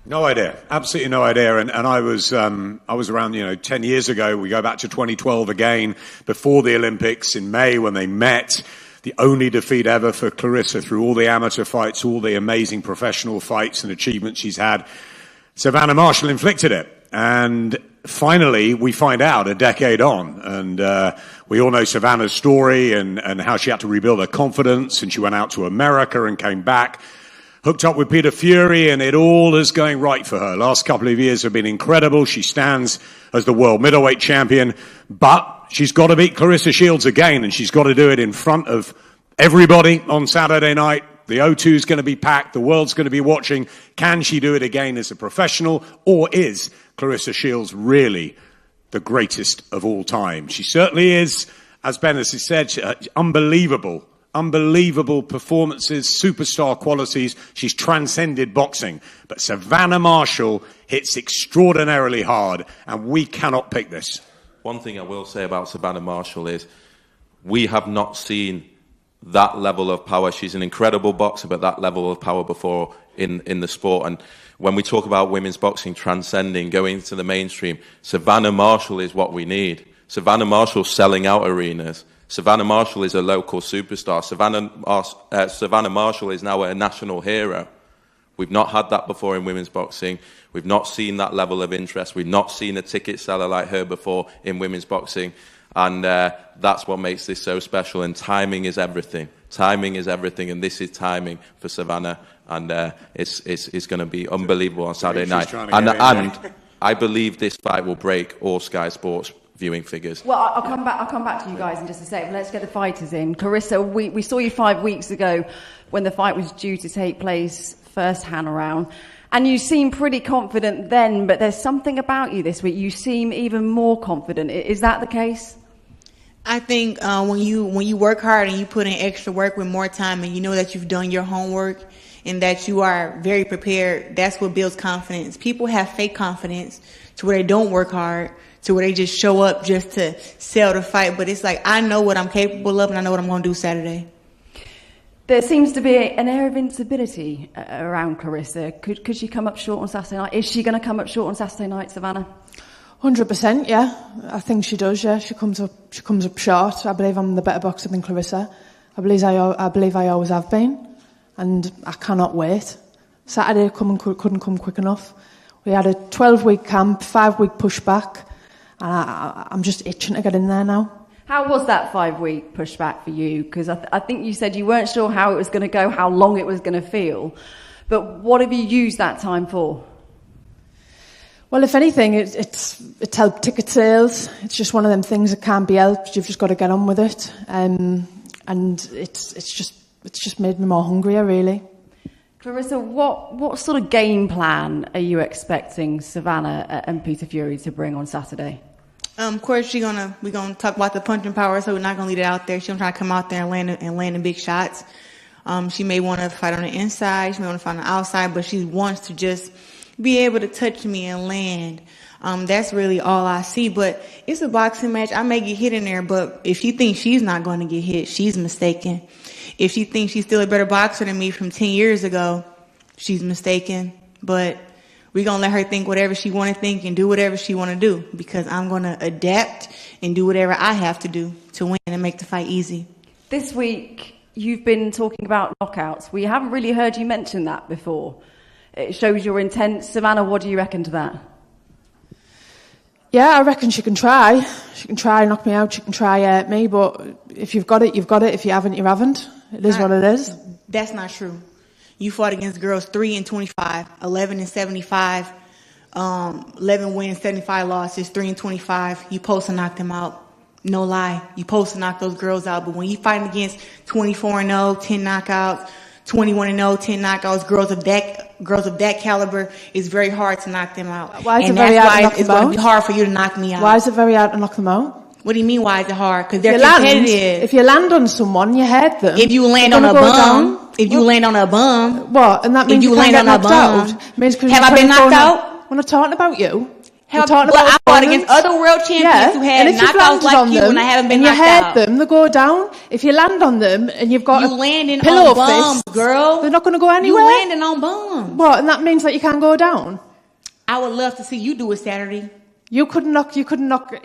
Speaker 6: No idea. Absolutely no idea. And I was around, 10 years ago. We go back to 2012 again, before the Olympics in May when they met. The only defeat ever for Claressa through all the amateur fights, all the amazing professional fights and achievements she's had. Savannah Marshall inflicted it. And finally, we find out a decade on. And we all know Savannah's story and how she had to rebuild her confidence. And she went out to America and came back, hooked up with Peter Fury, and it all is going right for her. Last couple of years have been incredible. She stands as the world middleweight champion. But she's got to beat Claressa Shields again, and she's got to do it in front of everybody on Saturday night. The O2 is going to be packed. The world's going to be watching. Can she do it again as a professional, or is Claressa Shields really the greatest of all time? She certainly is, as Ben has said, unbelievable performances, superstar qualities. She's transcended boxing. But Savannah Marshall hits extraordinarily hard, and we cannot pick this.
Speaker 5: One thing I will say about Savannah Marshall is we have not seen that level of power. She's an incredible boxer, but that level of power before in the sport. And when we talk about women's boxing transcending, going to the mainstream, Savannah Marshall is what we need. Savannah Marshall's selling out arenas. Savannah Marshall is a local superstar. Savannah Marshall is now a national hero. We've not had that before in women's boxing. We've not seen that level of interest. We've not seen a ticket seller like her before in women's boxing. And that's what makes this so special. And timing is everything. Timing is everything. And this is timing for Savannah. And it's going to be unbelievable on Saturday night. And I believe this fight will break all Sky Sports viewing figures.
Speaker 4: Well, I'll come back to you guys in just a second. Let's get the fighters in. Claressa, we saw you 5 weeks ago when the fight was due to take place first hand around, and you seemed pretty confident then, but there's something about you this week. You seem even more confident. Is that the case?
Speaker 13: I think when you work hard and you put in extra work with more time and you know that you've done your homework and that you are very prepared, that's what builds confidence. People have fake confidence to where they don't work hard, to where they just show up just to sell the fight. But it's like, I know what I'm capable of and I know what I'm going to do Saturday.
Speaker 4: There seems to be an air of instability around Claressa. Could she come up short on Saturday night? Is she going to come up short on Saturday night, Savannah?
Speaker 14: 100%, yeah. I think she does, yeah. She comes up short. I believe I'm the better boxer than Claressa. I believe I always have been. And I cannot wait. Saturday couldn't come quick enough. We had a 12-week camp, 5-week pushback. And I'm just itching to get in there now.
Speaker 4: How was that 5-week pushback for you? Because I think you said you weren't sure how it was going to go, how long it was going to feel. But what have you used that time for?
Speaker 14: Well, if anything, it's helped ticket sales. It's just one of them things that can't be helped. You've just got to get on with it. And it's just made me more hungrier, really.
Speaker 4: Claressa, what sort of game plan are you expecting Savannah and Peter Fury to bring on Saturday?
Speaker 13: Of course, we're gonna talk about the punching power, so we're not gonna leave it out there. She's gonna try to come out there and land in big shots. She may want to fight on the inside, she may want to fight on the outside, but she wants to just be able to touch me and land. That's really all I see. But it's a boxing match. I may get hit in there, but if she thinks she's not going to get hit, she's mistaken. If she thinks she's still a better boxer than me from 10 years ago, she's mistaken. But we're going to let her think whatever she want to think and do whatever she want to do, because I'm going to adapt and do whatever I have to do to win and make the fight easy.
Speaker 4: This week, you've been talking about knockouts. We haven't really heard you mention that before. It shows your intent. Savannah, what do you reckon to that?
Speaker 14: Yeah, I reckon she can try. She can try and knock me out. She can try hurt me. But if you've got it, you've got it. If you haven't, you haven't. It is what it is.
Speaker 13: That's not true. You fought against girls 3-25, 11-75, 11 wins, 75 losses, 3-25. You supposed to knock them out. No lie. You supposed to knock those girls out. But when you fighting against 24-0, 10 knockouts, 21-0, 10 knockouts, girls of that caliber, it's very hard to knock them out.
Speaker 14: Why is it very hard to knock them out?
Speaker 13: It's going to be hard for you to knock me out.
Speaker 14: Why is it very hard to knock them out?
Speaker 13: What do you mean, why is it hard? Because they're competitive.
Speaker 14: If you land on someone, you hurt them.
Speaker 13: If you land on a bum, land on a bum.
Speaker 14: What? And that means you can't get knocked out?
Speaker 13: Have I been knocked out?
Speaker 14: We're not talking about you.
Speaker 13: I fought against other world champions who had knockouts like you, and I haven't been knocked out.
Speaker 14: And you hurt them, they go down. If you land on them and you've got
Speaker 13: landing
Speaker 14: pillow
Speaker 13: on bums, girl,
Speaker 14: they're not going to go anywhere.
Speaker 13: You landing on bums.
Speaker 14: What? And that means that you can't go down.
Speaker 13: I would love to see you do it Saturday.
Speaker 14: You couldn't knock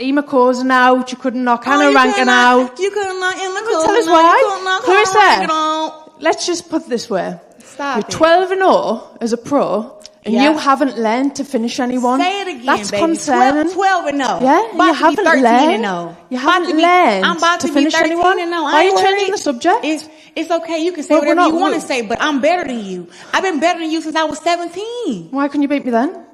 Speaker 14: Ema Cozen out. You couldn't knock Hannah Rankin out.
Speaker 13: You couldn't knock Emma Cozen.
Speaker 14: Tell us why. Claressa, let's just put it this way. You're 12-0 as a pro. And you haven't learned to finish anyone.
Speaker 13: Say it again,
Speaker 14: That's
Speaker 13: baby.
Speaker 14: concerning.
Speaker 13: 12-0.
Speaker 14: Yeah, you haven't learned. You haven't learned to finish anyone. Why are you changing the subject?
Speaker 13: It's okay. You can say whatever you want to say, but I'm better than you. I've been better than you since I was 17.
Speaker 14: Why couldn't you beat me then?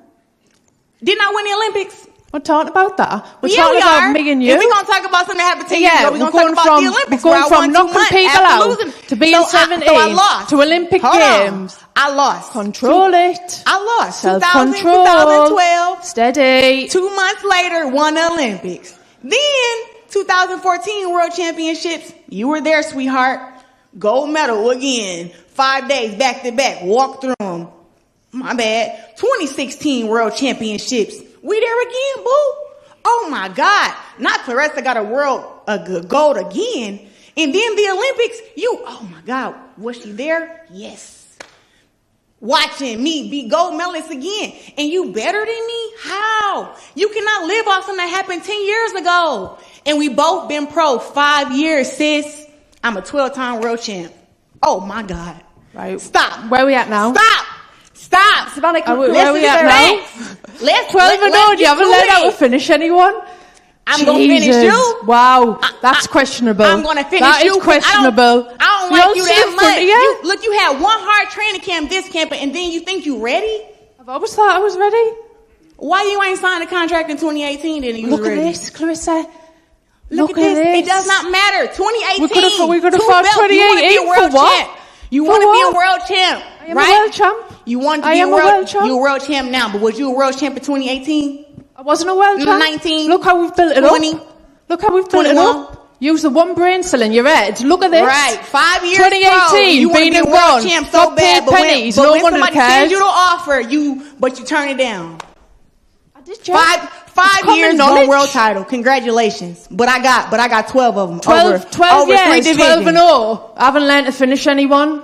Speaker 13: Didn't I win the Olympics?
Speaker 14: We're talking about that. We're talking about me and you.
Speaker 13: If we're going to talk about something that happened 10 years ago, we're going to talk about the Olympics.
Speaker 14: We're going from knocking people out to being 17 to Olympic Games.
Speaker 13: I lost.
Speaker 14: Control it.
Speaker 13: I lost.
Speaker 14: Self-control.
Speaker 13: 2012.
Speaker 14: Steady.
Speaker 13: 2 months later, won the Olympics. Then, 2014 World Championships. You were there, sweetheart. Gold medal again. 5 days back to back. Walk through them. My bad. 2016 World Championships. We there again, boo. Oh my God. Not Claressa got a gold again. And then the Olympics, oh my God, was she there? Yes. Watching me be gold medalist again. And you better than me? How? You cannot live off something that happened 10 years ago. And we both been pro 5 years, sis. I'm a 12-time world champ. Oh my God.
Speaker 14: Right.
Speaker 13: Stop.
Speaker 14: Where are we at now?
Speaker 13: Stop.
Speaker 4: Savannah,
Speaker 14: where are we at now?
Speaker 13: Let's
Speaker 14: 12 and 0. You haven't let out to finish anyone?
Speaker 13: I'm going to finish you.
Speaker 14: Wow, that's questionable.
Speaker 13: I'm going to finish
Speaker 14: that
Speaker 13: you.
Speaker 14: That is questionable.
Speaker 13: I don't like you that much. Look, you had one hard training camp, this camp, and then you think you ready?
Speaker 14: I've always thought I was ready.
Speaker 13: Why you ain't signed a contract in 2018 then?
Speaker 14: Look at this, Claressa.
Speaker 13: Look at this. It does not matter. 2018.
Speaker 14: We could have fought 2018 for what?
Speaker 13: You want to be a world champ,
Speaker 14: I am a world champ.
Speaker 13: You want to be a world champ. You're a world champ now, but was you a world champ in 2018?
Speaker 14: I wasn't a world champ.
Speaker 13: 19.
Speaker 14: Look how we've built it
Speaker 13: 20,
Speaker 14: up. Look how we've built it up. Use the one brain cell in your head. Look at this.
Speaker 13: Right. 5 years
Speaker 14: 2018,
Speaker 13: you want to be a world champ so bad, but
Speaker 14: pennies,
Speaker 13: when
Speaker 14: no one
Speaker 13: somebody
Speaker 14: cares.
Speaker 13: sends you the offer, but you turn it down.
Speaker 14: I did, Jeff.
Speaker 13: Five years, no world title. Congratulations. But I got 12 of them.
Speaker 14: 12
Speaker 13: over
Speaker 14: years,
Speaker 13: 3 divisions.
Speaker 14: 12 and 0. I haven't learned to finish anyone.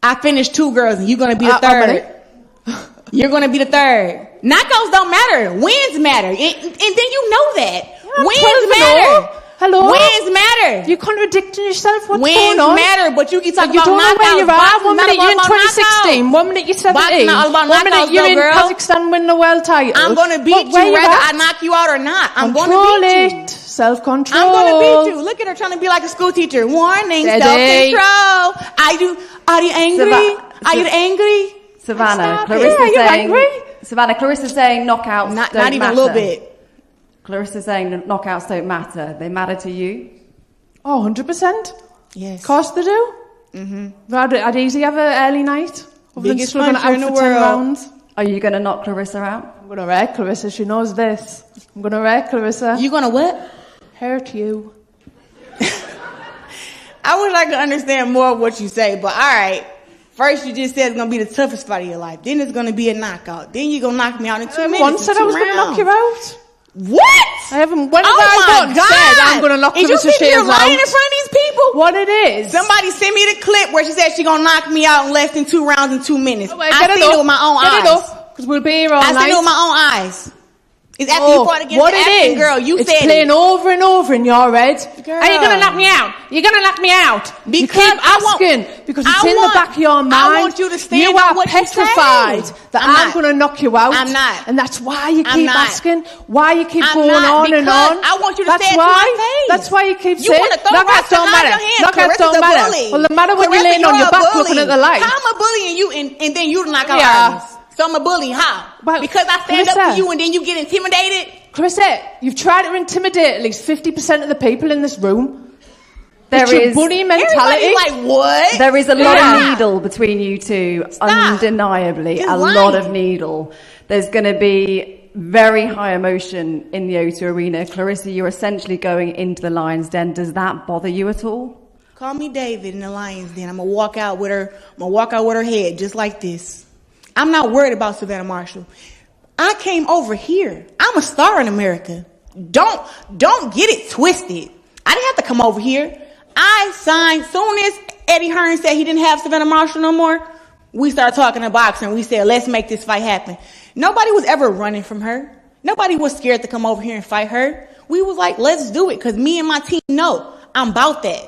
Speaker 13: I finished 2 girls, and you're going to be the third. You're going to be the third. Knockouts don't matter. Wins matter. And then you know that. Wins matter.
Speaker 14: Hello?
Speaker 13: Wins matter.
Speaker 14: You're contradicting yourself. What's
Speaker 13: Wins
Speaker 14: going on?
Speaker 13: matter, but you keep talking
Speaker 14: you
Speaker 13: about knockouts.
Speaker 14: don't know where you are. 1 minute you're in
Speaker 13: knockouts.
Speaker 14: 2016. 1 minute you're 17.
Speaker 13: Boxing not all about
Speaker 14: 1 minute
Speaker 13: knockouts,
Speaker 14: you're in
Speaker 13: girl.
Speaker 14: Kazakhstan winning the world title.
Speaker 13: I'm going to beat you whether I knock you out or not. I'm going to beat you.
Speaker 14: Self-control.
Speaker 13: I'm going to beat you. Look at her trying to be like a school teacher. Warning, self-control. Are you angry? Are you angry?
Speaker 4: Savannah, Clarissa's saying knockouts
Speaker 13: not
Speaker 4: don't
Speaker 13: even
Speaker 4: matter.
Speaker 13: a little bit.
Speaker 4: Clarissa's saying knockouts don't matter. They matter to you.
Speaker 14: Oh, 100%.
Speaker 13: Yes.
Speaker 14: Of course they do. Mm-hmm. I'd easily have an early night.
Speaker 13: Biggest
Speaker 14: puncher
Speaker 13: puncher in the
Speaker 14: for 10
Speaker 13: world.
Speaker 14: rounds.
Speaker 4: Are you going to knock Claressa out?
Speaker 14: I'm going to wreck Claressa. She knows this. I'm going to wreck Claressa.
Speaker 13: You going to what?
Speaker 14: Hurt you.
Speaker 13: I wish I could understand more of what you say, but all right. First, you just said it's going to be the toughest fight of your life. Then it's going to be a knockout. Then you're going to knock me out in 2 minutes.
Speaker 14: Once said I was going to knock you out.
Speaker 13: What?
Speaker 14: I haven't. When
Speaker 13: oh
Speaker 14: have
Speaker 13: my
Speaker 14: I
Speaker 13: God.
Speaker 14: said I'm going to knock
Speaker 13: you
Speaker 14: Claressa Shields out?
Speaker 13: lying in front of these people?
Speaker 14: What it is?
Speaker 13: Somebody sent me the clip where she said she's going to knock me out in less than 2 rounds in 2 minutes.
Speaker 14: Oh, wait,
Speaker 13: I seen it with my own eyes.
Speaker 14: Because we'll be here all night.
Speaker 13: I seen it with my own eyes. It's after you fought against
Speaker 14: what
Speaker 13: the
Speaker 14: it
Speaker 13: African
Speaker 14: is,
Speaker 13: girl. You
Speaker 14: it's
Speaker 13: said
Speaker 14: playing
Speaker 13: it.
Speaker 14: over and over in your head.
Speaker 13: Girl.
Speaker 14: Are you going to knock me out? You're going to knock me out.
Speaker 13: Because
Speaker 14: you keep asking because it's in the back of your mind.
Speaker 13: I want you to stand
Speaker 14: you
Speaker 13: on
Speaker 14: are
Speaker 13: what
Speaker 14: petrified
Speaker 13: you say.
Speaker 14: that I'm going to knock you out.
Speaker 13: I'm not.
Speaker 14: And that's why you keep
Speaker 13: not.
Speaker 14: asking. Why you keep
Speaker 13: I'm
Speaker 14: going
Speaker 13: not,
Speaker 14: on and on.
Speaker 13: I want you to
Speaker 14: that's
Speaker 13: stand
Speaker 14: why,
Speaker 13: to my face.
Speaker 14: That's why you keep
Speaker 13: You
Speaker 14: saying
Speaker 13: want to throw rocks
Speaker 14: knockouts don't
Speaker 13: behind
Speaker 14: matter.
Speaker 13: your hand.
Speaker 14: Knockouts don't
Speaker 13: Clarissa's a
Speaker 14: matter.
Speaker 13: bully.
Speaker 14: Well, the matter when you're
Speaker 13: Claressa,
Speaker 14: laying on your
Speaker 13: a
Speaker 14: back
Speaker 13: bully.
Speaker 14: looking at the light.
Speaker 13: How am I bullying you and then you knock out
Speaker 14: Yeah.
Speaker 13: others? So I'm a bully. How?
Speaker 14: Well,
Speaker 13: because I stand up
Speaker 14: Claressa.
Speaker 13: to you and then you get intimidated?
Speaker 14: Claressa, you've tried to intimidate at least 50% of the people in this room.
Speaker 4: There
Speaker 14: It's your
Speaker 4: is
Speaker 14: bully mentality.
Speaker 13: Everybody like, what?
Speaker 4: There is a lot of needle between you two,
Speaker 13: Stop.
Speaker 4: undeniably.
Speaker 13: Just
Speaker 4: a
Speaker 13: lying.
Speaker 4: lot of needle. There's going to be very high emotion in the O2 arena. Claressa, you're essentially going into the Lion's Den. Does that bother you at all?
Speaker 13: Call me David in the Lion's Den. I'm gonna walk out with her. I'm gonna walk out with her head just like this. I'm not worried about Savannah Marshall. I came over here. I'm a star in America. Don't get it twisted. I didn't have to come over here. I signed soon as Eddie Hearn said he didn't have Savannah Marshall no more. We started talking to boxing. We said, let's make this fight happen. Nobody was ever running from her. Nobody was scared to come over here and fight her. We was like, let's do it, because me and my team know I'm about that.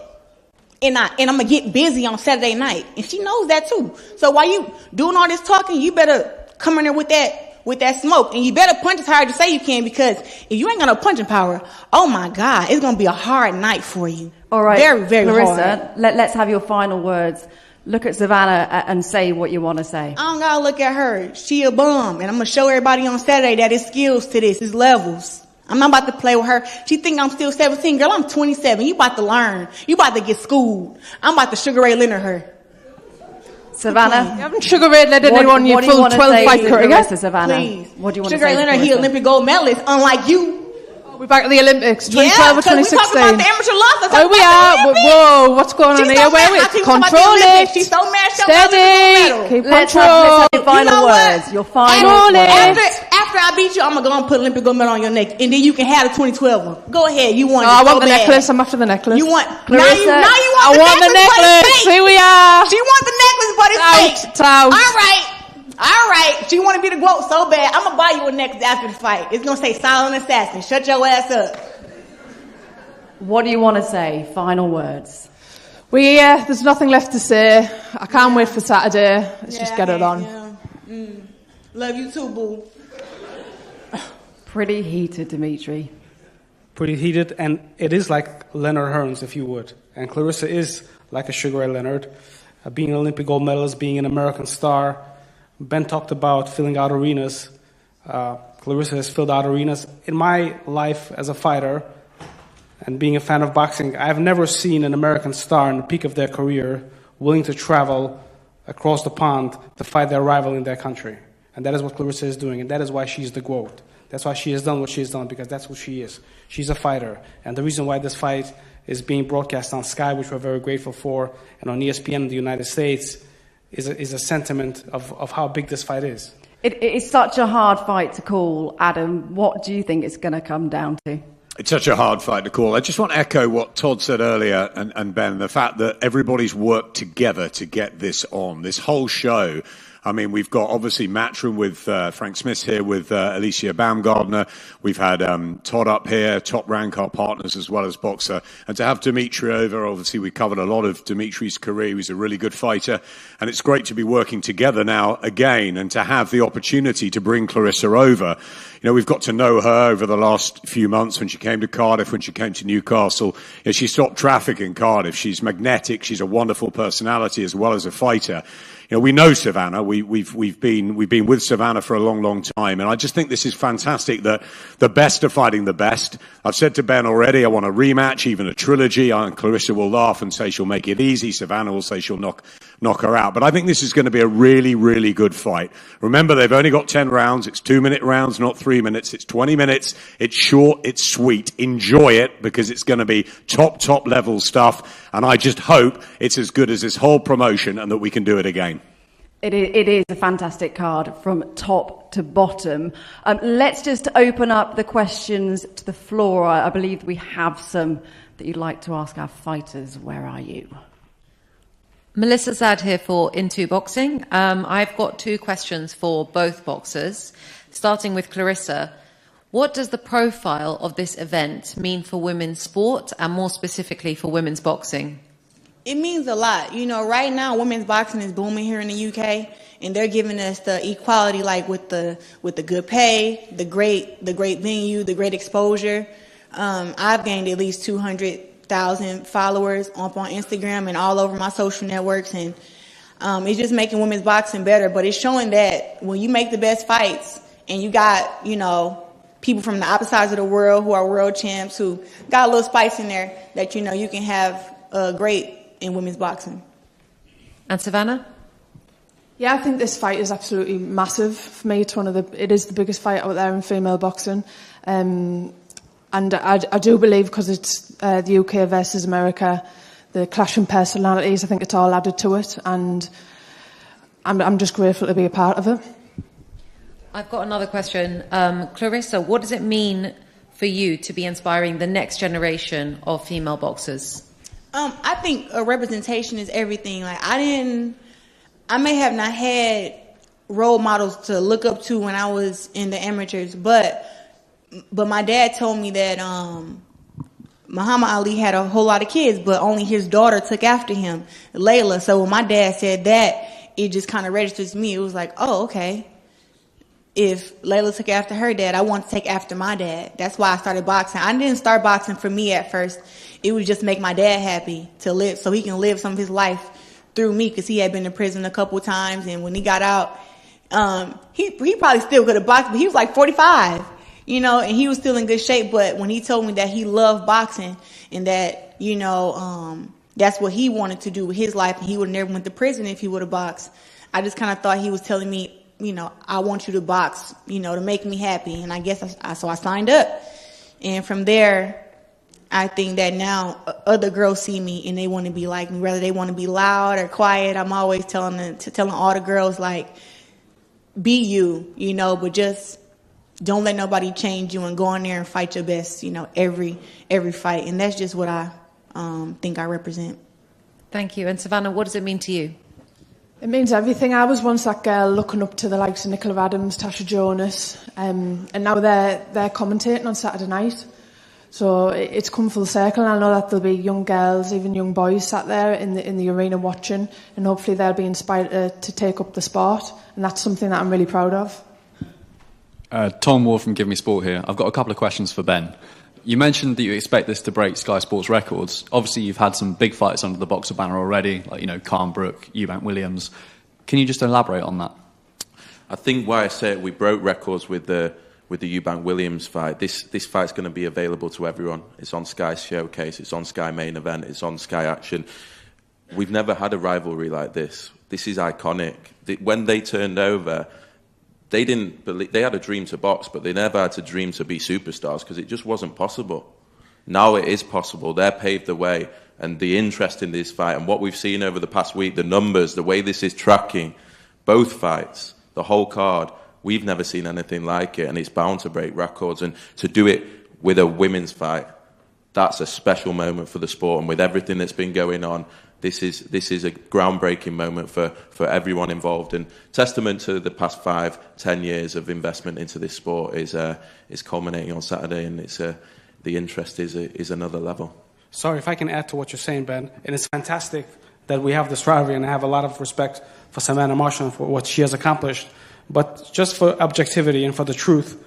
Speaker 13: And I'm going to get busy on Saturday night. And she knows that too. So while you doing all this talking, you better come in there with that smoke. And you better punch as hard as you say you can, because if you ain't got no punching power, oh my God, it's going to be a hard night for you.
Speaker 4: All right,
Speaker 13: very, very
Speaker 4: Claressa,
Speaker 13: hard.
Speaker 4: let's have your final words. Look at Savannah and say what you want to say.
Speaker 13: I don't got to look at her. She a bum. And I'm going to show everybody on Saturday that it's skills to this. It's levels. I'm not about to play with her. She think I'm still 17. Girl, I'm 27. You about to learn. You about to get schooled. I'm about to Sugar Ray Leonard her.
Speaker 4: Savannah?
Speaker 14: You haven't Sugar Ray Leonard anyone you full 12 fight career.
Speaker 4: Savannah?
Speaker 13: Please.
Speaker 4: What do you want to say?
Speaker 13: Sugar Ray Leonard, he Olympic gold medalist, unlike you.
Speaker 14: We're back at the Olympics, 2012
Speaker 13: yeah,
Speaker 14: or 2016.
Speaker 13: We talking about the amateur loss.
Speaker 14: Where we are? Whoa, what's going on here? Where we? Control it.
Speaker 13: She's so mad.
Speaker 14: Steady. Keep
Speaker 4: Let's
Speaker 14: control.
Speaker 4: have your final words. Your final words.
Speaker 13: After after I beat you, I'm going to go and put Olympic gold medal on your neck, and then you can have the 2012 one. Go ahead. You want it
Speaker 14: I
Speaker 13: so
Speaker 14: want the
Speaker 13: bad.
Speaker 14: necklace. I'm after the necklace.
Speaker 13: You want...
Speaker 14: Claressa,
Speaker 13: now you want
Speaker 14: I
Speaker 13: the
Speaker 14: want the
Speaker 13: necklace, but it's
Speaker 14: necklace.
Speaker 13: fake.
Speaker 14: Here we are.
Speaker 13: She want the necklace, but it's
Speaker 14: Out.
Speaker 13: fake.
Speaker 14: It's out.
Speaker 13: All right. She want to be the GOAT so bad. I'm going to buy you a necklace after the fight. It's going to say Silent Assassin. Shut your ass up.
Speaker 4: What do you want to say? Final words.
Speaker 14: There's nothing left to say. I can't wait for Saturday. Let's just get it on.
Speaker 13: Love you too, boo.
Speaker 4: Pretty heated, Dimitri.
Speaker 12: Pretty heated, and it is like Leonard Hearns, if you would. And Claressa is like a Sugar Ray Leonard. Being an Olympic gold medalist, being an American star. Ben talked about filling out arenas. Claressa has filled out arenas. In my life as a fighter, and being a fan of boxing, I've never seen an American star in the peak of their career willing to travel across the pond to fight their rival in their country. And that is what Claressa is doing, and that is why she's the GOAT. That's why she has done what she has done, because that's what she is. She's a fighter. And the reason why this fight is being broadcast on Sky, which we're very grateful for, and on ESPN in the United States, is a sentiment of how big this fight is.
Speaker 4: It's such a hard fight to call, Adam. What do you think it's going to come down to?
Speaker 6: It's such a hard fight to call. I just want to echo what Todd said earlier, and Ben, the fact that everybody's worked together to get this on. This whole show, I mean, we've got obviously Matchroom with Frank Smith here with Alycia Baumgardner. We've had Todd up here, Top Rank, our partners as well as Boxer. And to have Dimitri over, obviously we covered a lot of Dimitri's career. He was a really good fighter. And it's great to be working together now again and to have the opportunity to bring Claressa over. You know, we've got to know her over the last few months when she came to Cardiff, when she came to Newcastle. You know, she stopped traffic in Cardiff. She's magnetic. She's a wonderful personality as well as a fighter. You know, we know Savannah. We've been with Savannah for a long time, and I just think this is fantastic that the best are fighting the best. I've said to Ben already, I want a rematch, even a trilogy. And Claressa will laugh and say she'll make it easy. Savannah will say she'll knock her out. But I think this is going to be a really good fight. Remember, they've only got 10 rounds. It's 2-minute rounds, not 3 minutes. It's 20 minutes. It's short. It's sweet. Enjoy it because it's going to be top level stuff. And I just hope it's as good as this whole promotion and that we can do it again.
Speaker 4: It is a fantastic card from top to bottom. Let's just open up the questions to the floor. I believe we have some that you'd like to ask our fighters. Where are you?
Speaker 15: Melissa Zad here for Into Boxing. I've got 2 questions for both boxers, starting with Claressa. What does the profile of this event mean for women's sport and more specifically for women's boxing?
Speaker 13: It means a lot. You know, right now women's boxing is booming here in the UK, and they're giving us the equality, like with the good pay, the great venue, the great exposure. I've gained at least 200,000 followers on Instagram and all over my social networks, and it's just making women's boxing better. But it's showing that when you make the best fights and you got, you know, people from the opposite sides of the world who are world champs who got a little spice in there, that, you know, you can have great in women's boxing.
Speaker 15: And Savannah?
Speaker 14: Yeah, I think this fight is absolutely massive. For me, it is the biggest fight out there in female boxing. And I do believe, because it's the UK versus America, the clash in personalities, I think it's all added to it. And I'm just grateful to be a part of it.
Speaker 15: I've got another question. Claressa, what does it mean for you to be inspiring the next generation of female boxers?
Speaker 13: I think a representation is everything. Like, I may have not had role models to look up to when I was in the amateurs, but my dad told me that Muhammad Ali had a whole lot of kids, but only his daughter took after him, Layla. So when my dad said that, it just kind of registered to me. It was like, oh, okay. If Layla took after her dad, I want to take after my dad. That's why I started boxing. I didn't start boxing for me at first. It was just make my dad happy to live, so he can live some of his life through me, because he had been to prison a couple of times, and when he got out, he probably still could have boxed, but he was like 45, you know, and he was still in good shape. But when he told me that he loved boxing and that, you know, that's what he wanted to do with his life, and he would have never went to prison if he would have boxed, I just kind of thought he was telling me, you know, I want you to box, you know, to make me happy. And I guess so I signed up. And from there, I think that now other girls see me and they want to be like me, whether they want to be loud or quiet. I'm always telling all the girls, like, be you, you know, but just don't let nobody change you and go in there and fight your best, every fight. And that's just what I think I represent.
Speaker 15: Thank you. And Savannah, what does it mean to you?
Speaker 14: It means everything. I was once that girl looking up to the likes of Nicola Adams, Tasha Jonas, and now they're commentating on Saturday night. So it's come full circle, and I know that there'll be young girls, even young boys, sat there in the arena watching, and hopefully they'll be inspired to take up the sport, and that's something that I'm really proud of.
Speaker 16: Tom Ward from Give Me Sport here. I've got a couple of questions for Ben. You mentioned that you expect this to break Sky Sports records. Obviously, you've had some big fights under the Boxer banner already, like, Khan Brook, Eubank Williams. Can you just elaborate on that?
Speaker 5: I think why I say we broke records with the Eubank Williams fight. This fight's going to be available to everyone. It's on Sky Showcase, it's on Sky Main Event, it's on Sky Action. We've never had a rivalry like this. This is iconic. When they turned over, they didn't believe, they had a dream to box, but they never had a dream to be superstars because it just wasn't possible. Now it is possible. They're paved the way, and the interest in this fight and what we've seen over the past week, the numbers, the way this is tracking, both fights, the whole card, we've never seen anything like it, and it's bound to break records. And to do it with a women's fight, that's a special moment for the sport. And with everything that's been going on, this is a groundbreaking moment for everyone involved, and testament to the past 5-10 years of investment into this sport is culminating on Saturday, and the interest is another level.
Speaker 12: Sorry, if I can add to what you're saying, Ben, and it's fantastic that we have this rivalry, and I have a lot of respect for Savannah Marshall and for what she has accomplished. But just for objectivity and for the truth,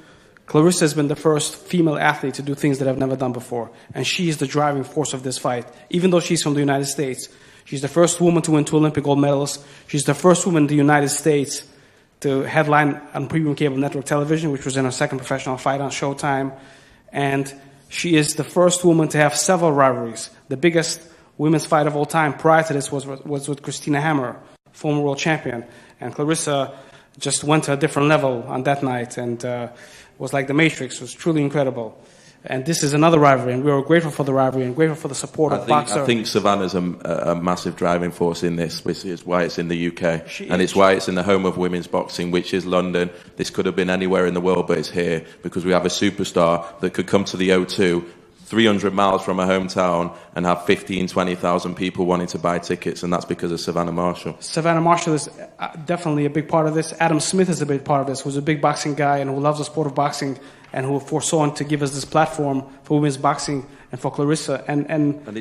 Speaker 12: Claressa has been the first female athlete to do things that I've never done before, and she is the driving force of this fight. Even though she's from the United States, she's the first woman to win 2 Olympic gold medals. She's the first woman in the United States to headline on premium cable network television, which was in her second professional fight on Showtime. And she is the first woman to have several rivalries. The biggest women's fight of all time prior to this was with Christina Hammer, former world champion. And Claressa just went to a different level on that night, and was like the Matrix. It was truly incredible. And this is another rivalry, and we are grateful for the rivalry and grateful for the support of boxers.
Speaker 5: I think Savannah's a massive driving force in this, which is why it's in the UK. And it's why it's in the home of women's boxing, which is London. This could have been anywhere in the world, but it's here because we have a superstar that could come to the O2 300 miles from her hometown and have 15,000, 20,000 people wanting to buy tickets, and that's because of Savannah Marshall.
Speaker 12: Savannah Marshall is definitely a big part of this. Adam Smith is a big part of this, who's a big boxing guy and who loves the sport of boxing and who foresaw to give us this platform for women's boxing and for Claressa. And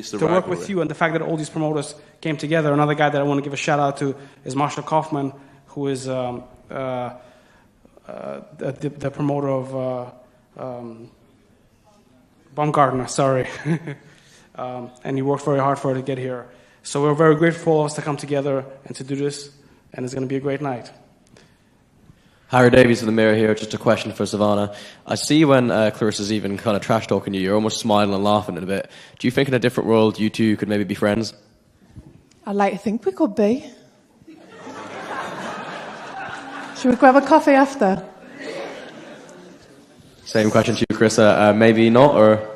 Speaker 12: to work with you, and the fact that all these promoters came together. Another guy that I want to give a shout out to is Marshall Kaufman, who is the promoter of Baumgardner, sorry. And he worked very hard for her to get here. So we're very grateful for all of us to come together and to do this, and it's going to be a great night.
Speaker 17: Harry Davies of the Mirror here. Just a question for Savannah. I see when Claressa's even kind of trash talking you, you're almost smiling and laughing a bit. Do you think in a different world you two could maybe be friends?
Speaker 14: I'd like to think we could be. Should we grab a coffee after?
Speaker 17: Same question to you, Claressa. Maybe not, or?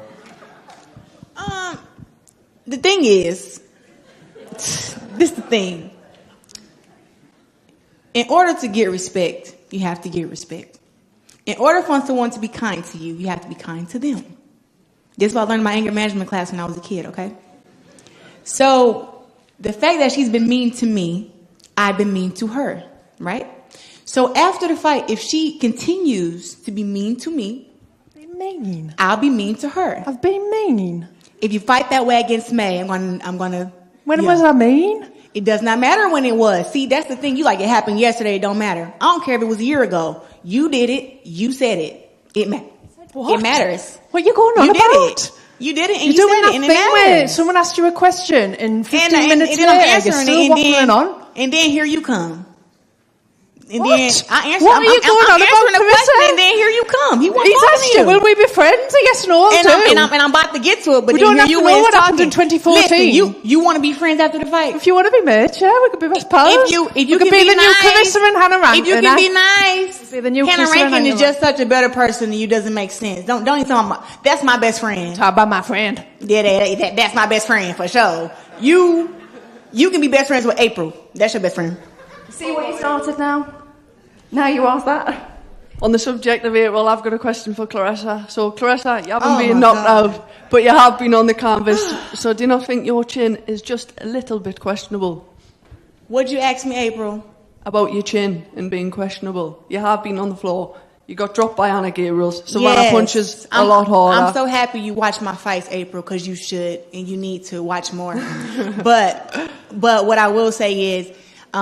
Speaker 13: The thing is, this is the thing. In order to get respect, you have to get respect. In order for someone to be kind to you, you have to be kind to them. This is what I learned in my anger management class when I was a kid, okay? So, the fact that she's been mean to me, I've been mean to her, right? So after the fight, if she continues to be mean to me,
Speaker 14: mean.
Speaker 13: I'll be mean to her.
Speaker 14: I've been mean.
Speaker 13: If you fight that way against May, I'm gonna.
Speaker 14: When was I mean?
Speaker 13: It does not matter when it was. See, that's the thing. You like it happened yesterday. It don't matter. I don't care if it was a year ago. You did it. You said it. It matters.
Speaker 14: What are you going on
Speaker 13: you
Speaker 14: about?
Speaker 13: Did it. You did it, and
Speaker 14: You're
Speaker 13: you
Speaker 14: doing
Speaker 13: said it, and it
Speaker 14: that thing where
Speaker 13: matters.
Speaker 14: someone asked you a question, and 15 minutes
Speaker 13: and then I'm
Speaker 14: later, you're
Speaker 13: answering
Speaker 14: still
Speaker 13: it,
Speaker 14: waffling on.
Speaker 13: And then here you come. And
Speaker 14: What?
Speaker 13: then I answer.
Speaker 14: What are you going on
Speaker 13: I'm answering
Speaker 14: about,
Speaker 13: the question,
Speaker 14: Claressa?
Speaker 13: and then here you come. He wasn't
Speaker 14: He's
Speaker 13: talking
Speaker 14: asked
Speaker 13: to
Speaker 14: you, will we be friends? Yes, no,
Speaker 13: and I'm about to get to it, but
Speaker 14: we
Speaker 13: then
Speaker 14: don't have
Speaker 13: here
Speaker 14: to
Speaker 13: you
Speaker 14: know
Speaker 13: is
Speaker 14: what happened
Speaker 13: talking.
Speaker 14: in 2014.
Speaker 13: Listen, you want to be friends after the fight?
Speaker 14: If you want to be mates, yeah, we could be best pals.
Speaker 13: If you
Speaker 14: we
Speaker 13: can
Speaker 14: could be the new
Speaker 13: nice,
Speaker 14: Claressa and Hannah Rankin.
Speaker 13: if you can be nice,
Speaker 14: the new
Speaker 13: Hannah
Speaker 14: Claressa and
Speaker 13: Rankin is
Speaker 14: Hannah
Speaker 13: just such a better person than you. Doesn't make sense. Don't even tell me. That's my best friend.
Speaker 14: Talk about my friend.
Speaker 13: Yeah, that's my best friend for sure. You can be best friends with April. That's your best friend.
Speaker 4: See what you started now? Now you ask that?
Speaker 18: On the subject of April, I've got a question for Claressa. So, Claressa, you haven't been knocked out, but you have been on the canvas. So, do you not think your chin is just a little bit questionable?
Speaker 13: What'd you ask me, April?
Speaker 18: About your chin and being questionable. You have been on the floor. You got dropped by Anna Gabriels. Savannah punches a lot harder.
Speaker 13: I'm so happy you watch my fights, April, because you should, and you need to watch more. but what I will say is,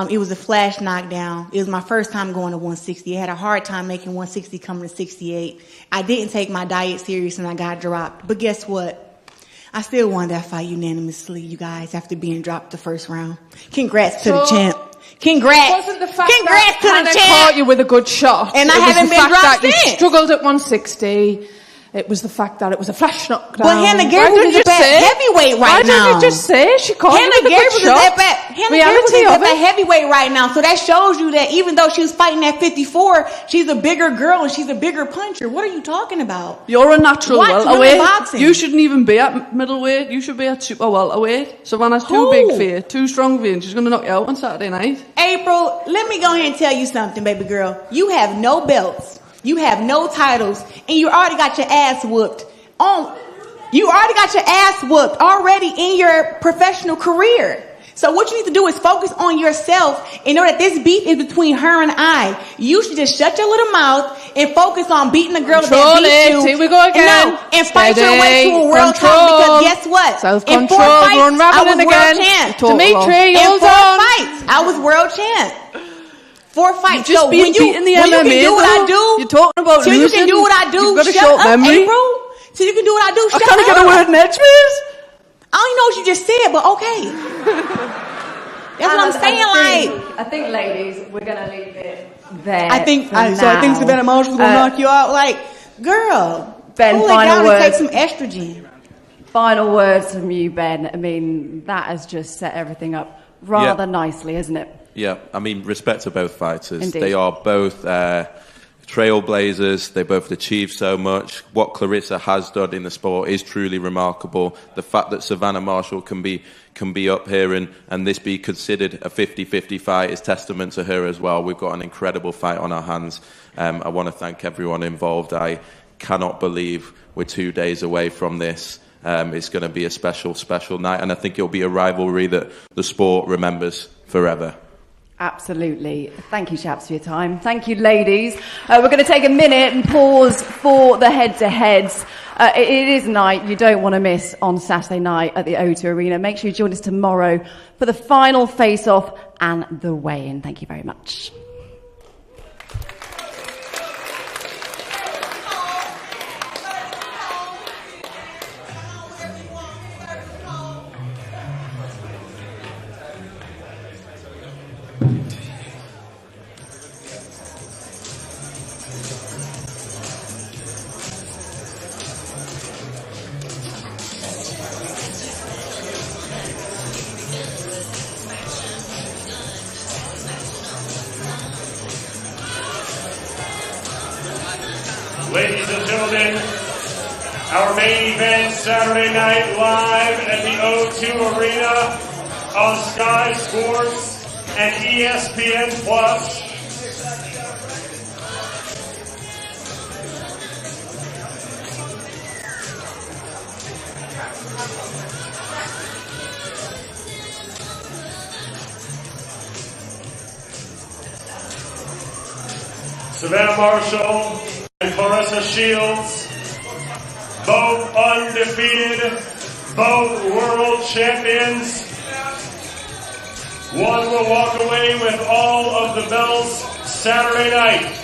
Speaker 13: it was a flash knockdown. It was my first time going to 160. I had a hard time making 160 coming to 68. I didn't take my diet serious and I got dropped. But guess what? I still won that fight unanimously, you guys, after being dropped the first round. Congrats to the champ. Congrats.
Speaker 14: Wasn't the fact
Speaker 13: Congrats
Speaker 14: that
Speaker 13: to the
Speaker 14: Hannah
Speaker 13: champ.
Speaker 14: caught you with a good shot.
Speaker 13: And
Speaker 14: it
Speaker 13: I
Speaker 14: was
Speaker 13: haven't
Speaker 14: the
Speaker 13: been
Speaker 14: fact
Speaker 13: dropped
Speaker 14: that you
Speaker 13: since.
Speaker 14: struggled at 160. It was the fact that it was a flash knockdown.
Speaker 13: But Hannah
Speaker 14: Why
Speaker 13: Gabriels
Speaker 14: didn't
Speaker 13: is
Speaker 14: you
Speaker 13: at that
Speaker 14: say?
Speaker 13: heavyweight right now.
Speaker 14: Why didn't you just say she caught you
Speaker 13: Hannah
Speaker 14: with a good
Speaker 13: Gabriels is
Speaker 14: shot?
Speaker 13: at that. Hannah Gabriels
Speaker 14: Reality
Speaker 13: is at
Speaker 14: of
Speaker 13: that
Speaker 14: it.
Speaker 13: heavyweight right now. So that shows you that even though she was fighting at 54, she's a bigger girl and she's a bigger puncher. What are you talking about?
Speaker 18: You're a natural
Speaker 13: Watch
Speaker 18: welterweight.
Speaker 13: women boxing.
Speaker 18: You shouldn't even be at middleweight. You should be at super welterweight. Savannah's too big for you, too strong for you, and she's going to knock you out on Saturday night.
Speaker 13: April, let me go ahead and tell you something, baby girl. You have no belts. You have no titles. And you already got your ass whooped. You already got your ass whooped already in your professional career. So what you need to do is focus on yourself and know that this beef is between her and I. You should just shut your little mouth and focus on beating the girl that beat you.
Speaker 14: Here we go again.
Speaker 13: And fight your way to a world title, because guess what? In 4 fights,
Speaker 14: We're
Speaker 13: I was
Speaker 14: unraveling
Speaker 13: world
Speaker 14: again.
Speaker 13: champ.
Speaker 14: Dimitri,
Speaker 13: In
Speaker 14: hold
Speaker 13: 4
Speaker 14: on.
Speaker 13: fights, I was world champ. 4 fights.
Speaker 18: You've just
Speaker 13: So
Speaker 18: been
Speaker 13: when you
Speaker 18: beating the
Speaker 13: when you
Speaker 18: MMA
Speaker 13: can do what I
Speaker 18: though.
Speaker 13: do,
Speaker 18: You're talking about
Speaker 13: so you
Speaker 18: losing.
Speaker 13: can do what I do.
Speaker 18: You've got a
Speaker 13: Shut
Speaker 18: short
Speaker 13: up,
Speaker 18: memory.
Speaker 13: April. So you can do what I do.
Speaker 18: I
Speaker 13: Shut
Speaker 18: can't
Speaker 13: up.
Speaker 18: get a word in edgeways.
Speaker 13: I don't even know what you just said, but okay. That's what I'm saying.
Speaker 4: I think, ladies, we're going to leave it there.
Speaker 13: I think
Speaker 4: for
Speaker 13: Savannah Marshall's gonna knock you out. Like, girl,
Speaker 4: Ben,
Speaker 13: cool it
Speaker 4: final
Speaker 13: down and take
Speaker 4: words.
Speaker 13: some estrogen.
Speaker 4: Final words from you, Ben. I mean, that has just set everything up rather nicely, isn't it?
Speaker 5: Yeah, I mean, respect to both fighters.
Speaker 4: Indeed.
Speaker 5: They are both trailblazers. They both achieved so much. What Claressa has done in the sport is truly remarkable. The fact that Savannah Marshall can be up here and this be considered a 50-50 fight is testament to her as well. We've got an incredible fight on our hands. I want to thank everyone involved. I cannot believe we're 2 days away from this. It's going to be a special, special night, and I think it'll be a rivalry that the sport remembers forever.
Speaker 4: Absolutely. Thank you, chaps, for your time. Thank you, ladies. We're going to take a minute and pause for the head-to-heads. It is night you don't want to miss on Saturday night at the O2 Arena. Make sure you join us tomorrow for the final face-off and the weigh-in. Thank you very much.
Speaker 3: Ladies and gentlemen, our main event Saturday night live at the O2 Arena on Sky Sports and ESPN Plus. Savannah Marshall and Claressa Shields, both undefeated, both world champions. One will walk away with all of the belts Saturday night.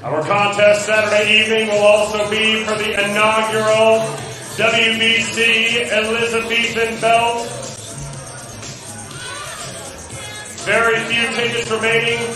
Speaker 3: Our contest Saturday evening will also be for the inaugural WBC Elizabethan belt. Very few tickets remaining.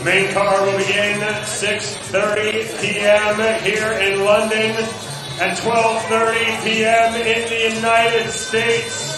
Speaker 3: Main card will begin at 6:30 p.m. here in London and 12:30 p.m. in the United States.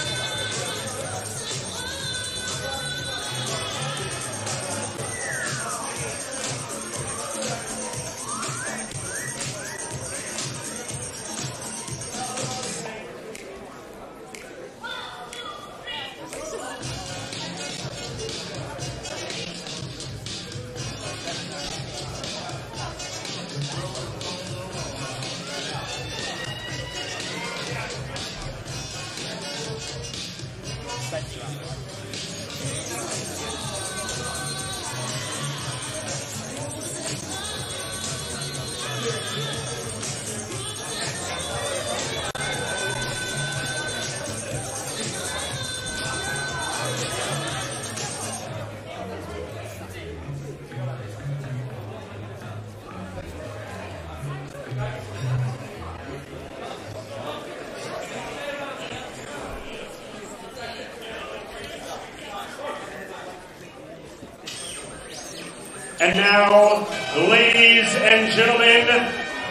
Speaker 3: And now, ladies and gentlemen,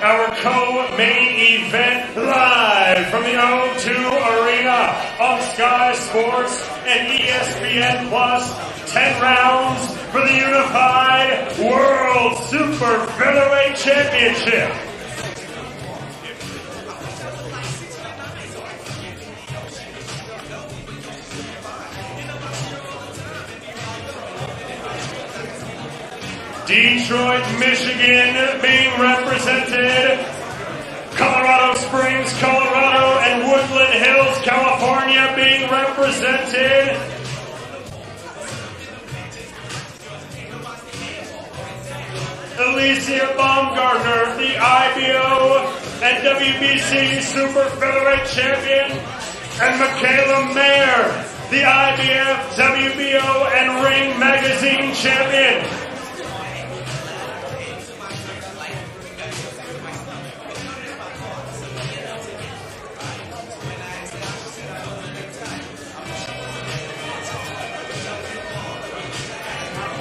Speaker 3: our co-main event live from the O2 Arena on Sky Sports and ESPN Plus. 10 rounds for the Unified World Super Featherweight Championship. Detroit, Michigan being represented, Colorado Springs, Colorado, and Woodland Hills, California being represented. Alycia Baumgardner, the IBO and WBC Super Featherweight Champion, and Mikaela, the IBF, WBO, and Ring Magazine Champion.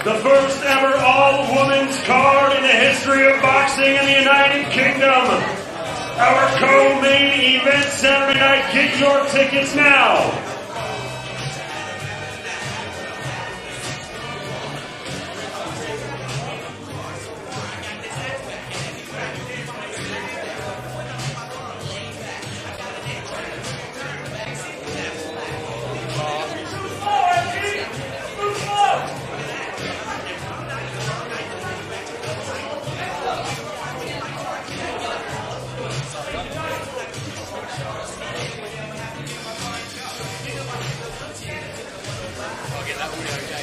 Speaker 3: The first ever all-women's card in the history of boxing in the United Kingdom. Our co-main event Saturday night. Get your tickets now.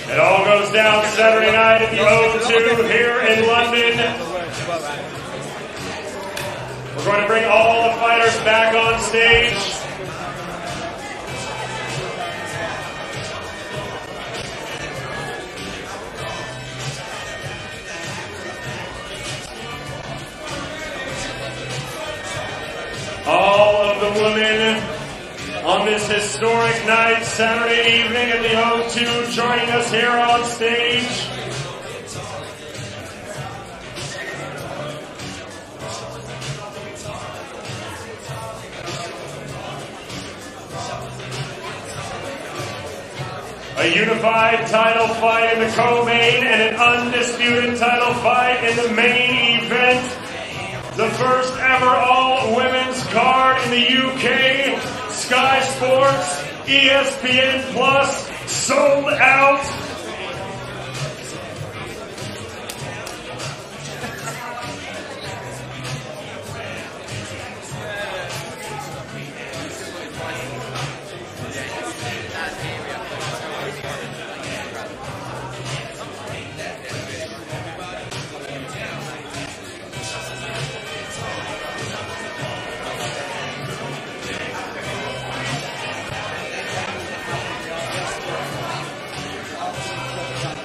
Speaker 3: It all goes down Saturday night at the O2 here in London. We're going to bring all the fighters back on stage. All of the women on this historic night, Saturday evening at the O2, joining us here on stage. A unified title fight in the co-main and an undisputed title fight in the main event. The first ever all-women's card in the UK. Sky Sports, ESPN Plus, sold out.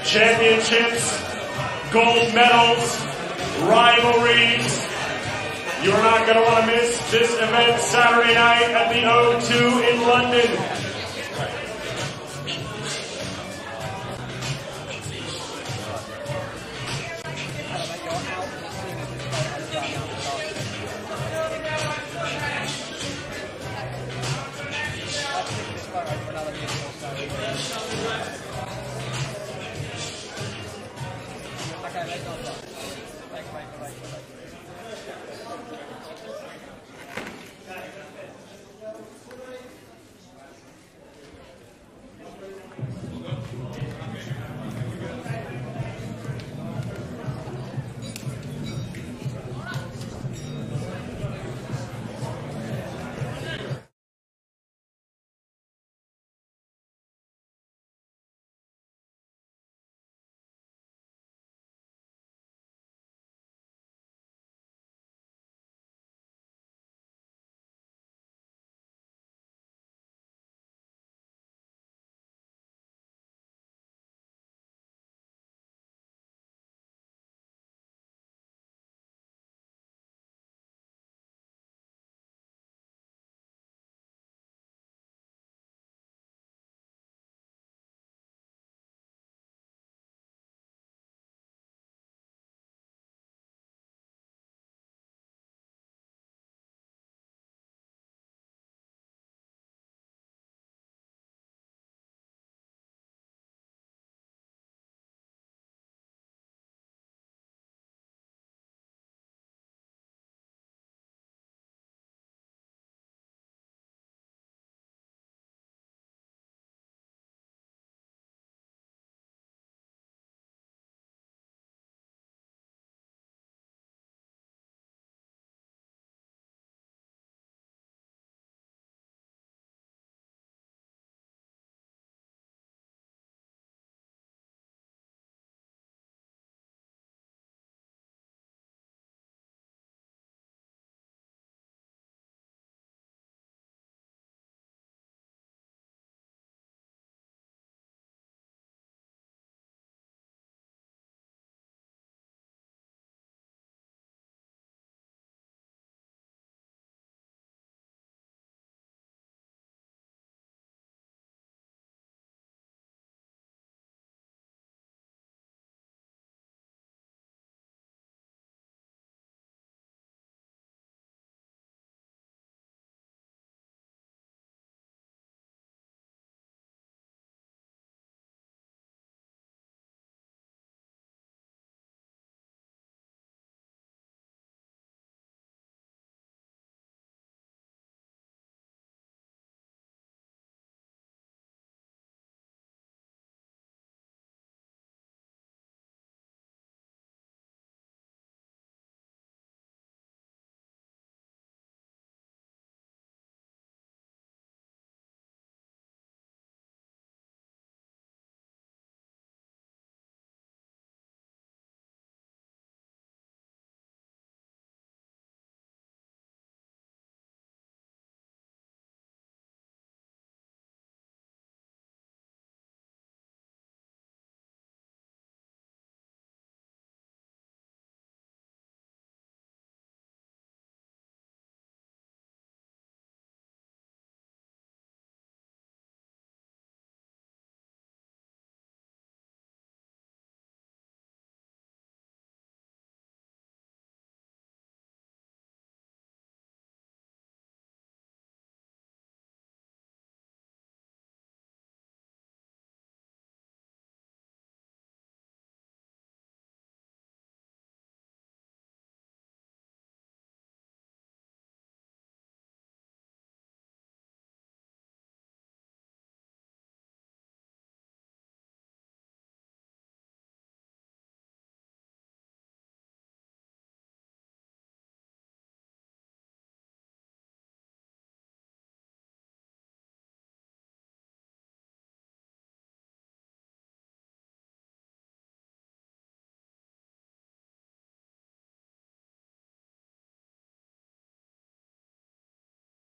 Speaker 3: Championships, gold medals, rivalries. You're not going to want to miss this event Saturday night at the O2 in London.